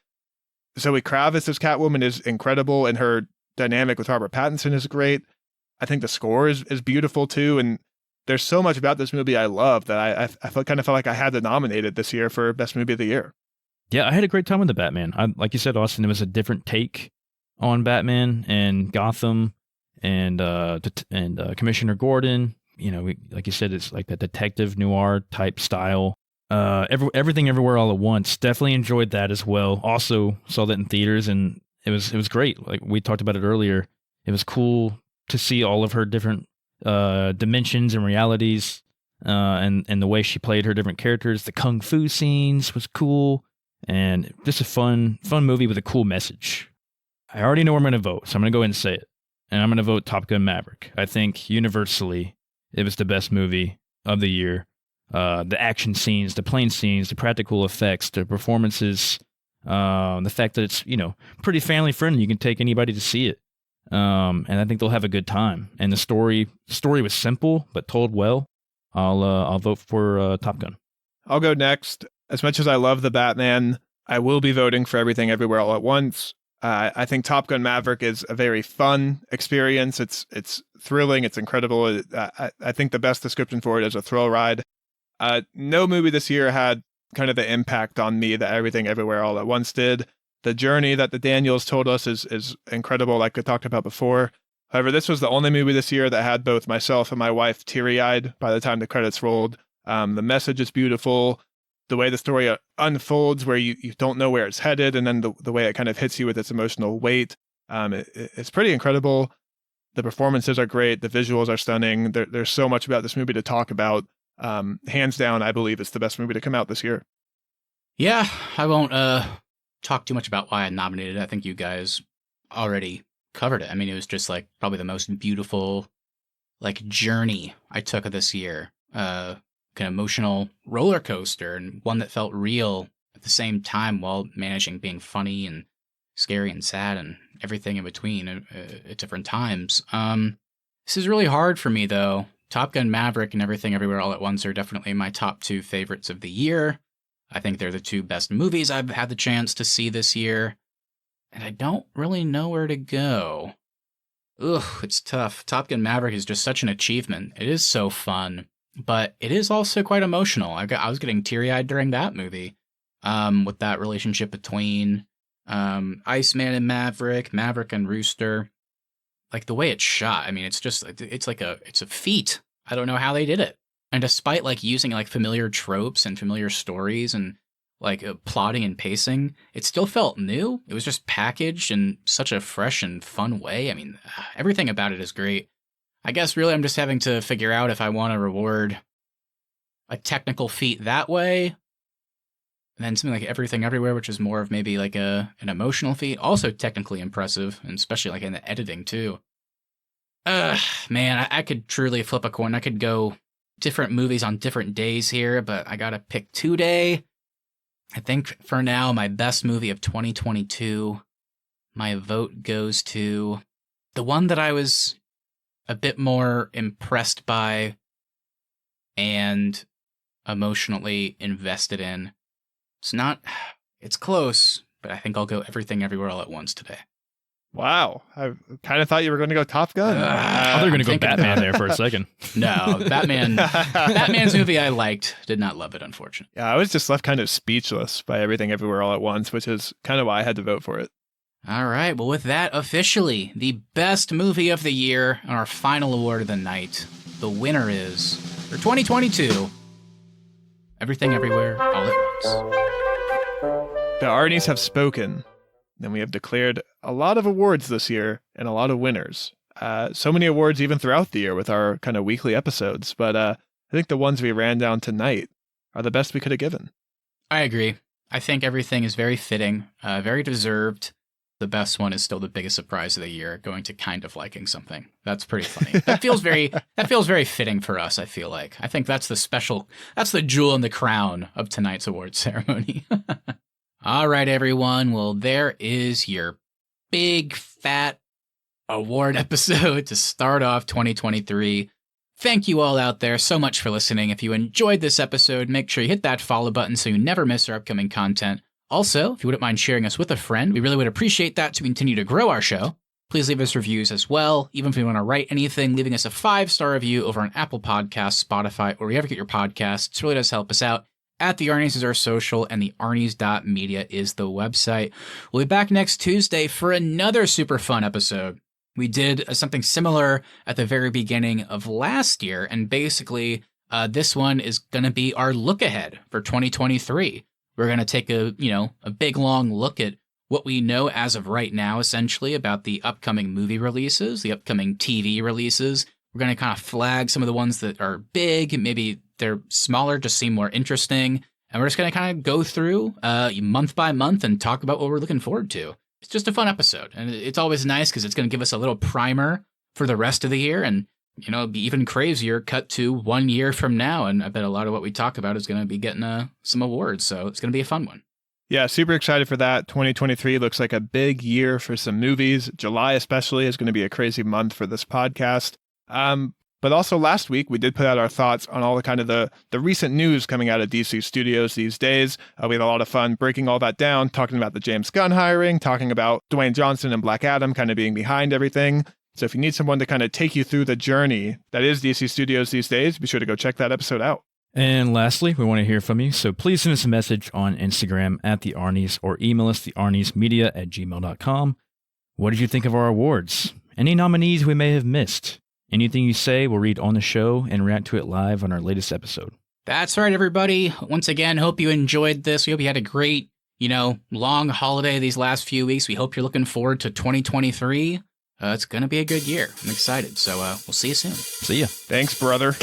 [SPEAKER 3] Zoe Kravitz as Catwoman is incredible, and her dynamic with Robert Pattinson is great. I think the score is beautiful too, and there's so much about this movie I love that I kind of felt like I had to nominate it this year for Best Movie of the Year.
[SPEAKER 2] Yeah, I had a great time with The Batman. Like you said, Austin, it was a different take on Batman and Gotham and Commissioner Gordon. Like you said, it's like a detective noir type style. Everything Everywhere All at Once. Definitely enjoyed that as well. Also saw that in theaters, and it was great. Like we talked about it earlier. It was cool to see all of her different dimensions and realities, and the way she played her different characters. The kung fu scenes was cool, and just a fun movie with a cool message. I already know where I'm going to vote, so I'm going to go ahead and say it. And I'm going to vote Top Gun Maverick. I think universally it was the best movie of the year. The action scenes, the plane scenes, the practical effects, the performances, the fact that it's, pretty family friendly. You can take anybody to see it. And I think they'll have a good time. And the story was simple, but told well. I'll vote for Top Gun.
[SPEAKER 3] I'll go next. As much as I love The Batman, I will be voting for Everything Everywhere All at Once. I think Top Gun Maverick is a very fun experience. It's thrilling. It's incredible. I think the best description for it is a thrill ride. No movie this year had kind of the impact on me that Everything Everywhere All at Once did. The journey that the Daniels told us is incredible, like I talked about before. However, this was the only movie this year that had both myself and my wife teary-eyed by the time the credits rolled. The message is beautiful. The way the story unfolds, where you don't know where it's headed, and then the way it kind of hits you with its emotional weight. It's pretty incredible. The performances are great. The visuals are stunning. There's so much about this movie to talk about. Hands down, I believe it's the best movie to come out this year.
[SPEAKER 1] Yeah, I won't talk too much about why I nominated it. I think you guys already covered it. I mean, it was just like probably the most beautiful journey I took of this year. An emotional roller coaster, and one that felt real at the same time while managing being funny and scary and sad and everything in between at different times. This is really hard for me, though. Top Gun Maverick and Everything Everywhere All at Once are definitely my top two favorites of the year. I think they're the two best movies I've had the chance to see this year, and I don't really know where to go. Ugh, it's tough. Top Gun Maverick is just such an achievement. It is so fun, but it is also quite emotional. I was getting teary-eyed during that movie, with that relationship between Iceman and Maverick and Rooster. Like the way it's shot, I mean, it's a feat. I don't know how they did it. And despite using familiar tropes and familiar stories and plotting and pacing, it still felt new. It was just packaged in such a fresh and fun way. I mean, everything about it is great. I guess really I'm just having to figure out if I want to reward a technical feat that way, and then something like Everything Everywhere, which is more of maybe an emotional feat, also technically impressive, and especially in the editing too. Man, I could truly flip a coin. I could go different movies on different days here, but I gotta pick today. I think for now, my best movie of 2022, my vote goes to the one that I was a bit more impressed by and emotionally invested in. It's close, but I think I'll go Everything Everywhere All at Once today.
[SPEAKER 3] Wow. I kind of thought you were going to go Top Gun.
[SPEAKER 2] I thought you were going to go Batman there for a second.
[SPEAKER 1] No, Batman's movie I liked. Did not love it, unfortunately.
[SPEAKER 3] Yeah, I was just left kind of speechless by Everything Everywhere All at Once, which is kind of why I had to vote for it.
[SPEAKER 1] All right. Well, with that, officially, the best movie of the year and our final award of the night. The winner is, for 2022, Everything Everywhere All at Once.
[SPEAKER 3] The Arnies have spoken. And we have declared a lot of awards this year and a lot of winners. So many awards even throughout the year with our kind of weekly episodes. But I think the ones we ran down tonight are the best we could have given.
[SPEAKER 1] I agree. I think everything is very fitting, very deserved. The best one is still the biggest surprise of the year, going to Kind of Liking Something. That's pretty funny. That feels very fitting for us, I feel like. I think that's the jewel in the crown of tonight's award ceremony. All right, everyone. Well, there is your big, fat award episode to start off 2023. Thank you all out there so much for listening. If you enjoyed this episode, make sure you hit that follow button so you never miss our upcoming content. Also, if you wouldn't mind sharing us with a friend, we really would appreciate that to continue to grow our show. Please leave us reviews as well. Even if you want to write anything, leaving us a 5-star review over on Apple Podcasts, Spotify, or wherever you get your podcasts really does help us out. At the Arnies is our social, and the Arnies.media is the website. We'll be back next Tuesday for another super fun episode. We did something similar at the very beginning of last year, and basically this one is going to be our look ahead for 2023. We're going to take a big long look at what we know as of right now, essentially, about the upcoming movie releases, the upcoming TV releases. We're going to kind of flag some of the ones that are big, maybe they're smaller, just seem more interesting. And we're just going to kind of go through month by month and talk about what we're looking forward to. It's just a fun episode. And it's always nice because it's going to give us a little primer for the rest of the year. And, it'll be even crazier cut to 1 year from now. And I bet a lot of what we talk about is going to be getting some awards. So it's going to be a fun one.
[SPEAKER 3] Yeah, super excited for that. 2023 looks like a big year for some movies. July especially is going to be a crazy month for this podcast. But also last week, we did put out our thoughts on all the kind of the recent news coming out of DC Studios these days. We had a lot of fun breaking all that down, talking about the James Gunn hiring, talking about Dwayne Johnson and Black Adam kind of being behind everything. So if you need someone to kind of take you through the journey that is DC Studios these days, be sure to go check that episode out.
[SPEAKER 2] And lastly, we want to hear from you. So please send us a message on Instagram at the Arnies or email us thearniesmedia@gmail.com. What did you think of our awards? Any nominees we may have missed? Anything you say, we'll read on the show and react to it live on our latest episode.
[SPEAKER 1] That's right, everybody. Once again, hope you enjoyed this. We hope you had a great, long holiday these last few weeks. We hope you're looking forward to 2023. It's going to be a good year. I'm excited. So we'll see you soon.
[SPEAKER 2] See ya.
[SPEAKER 3] Thanks, brother.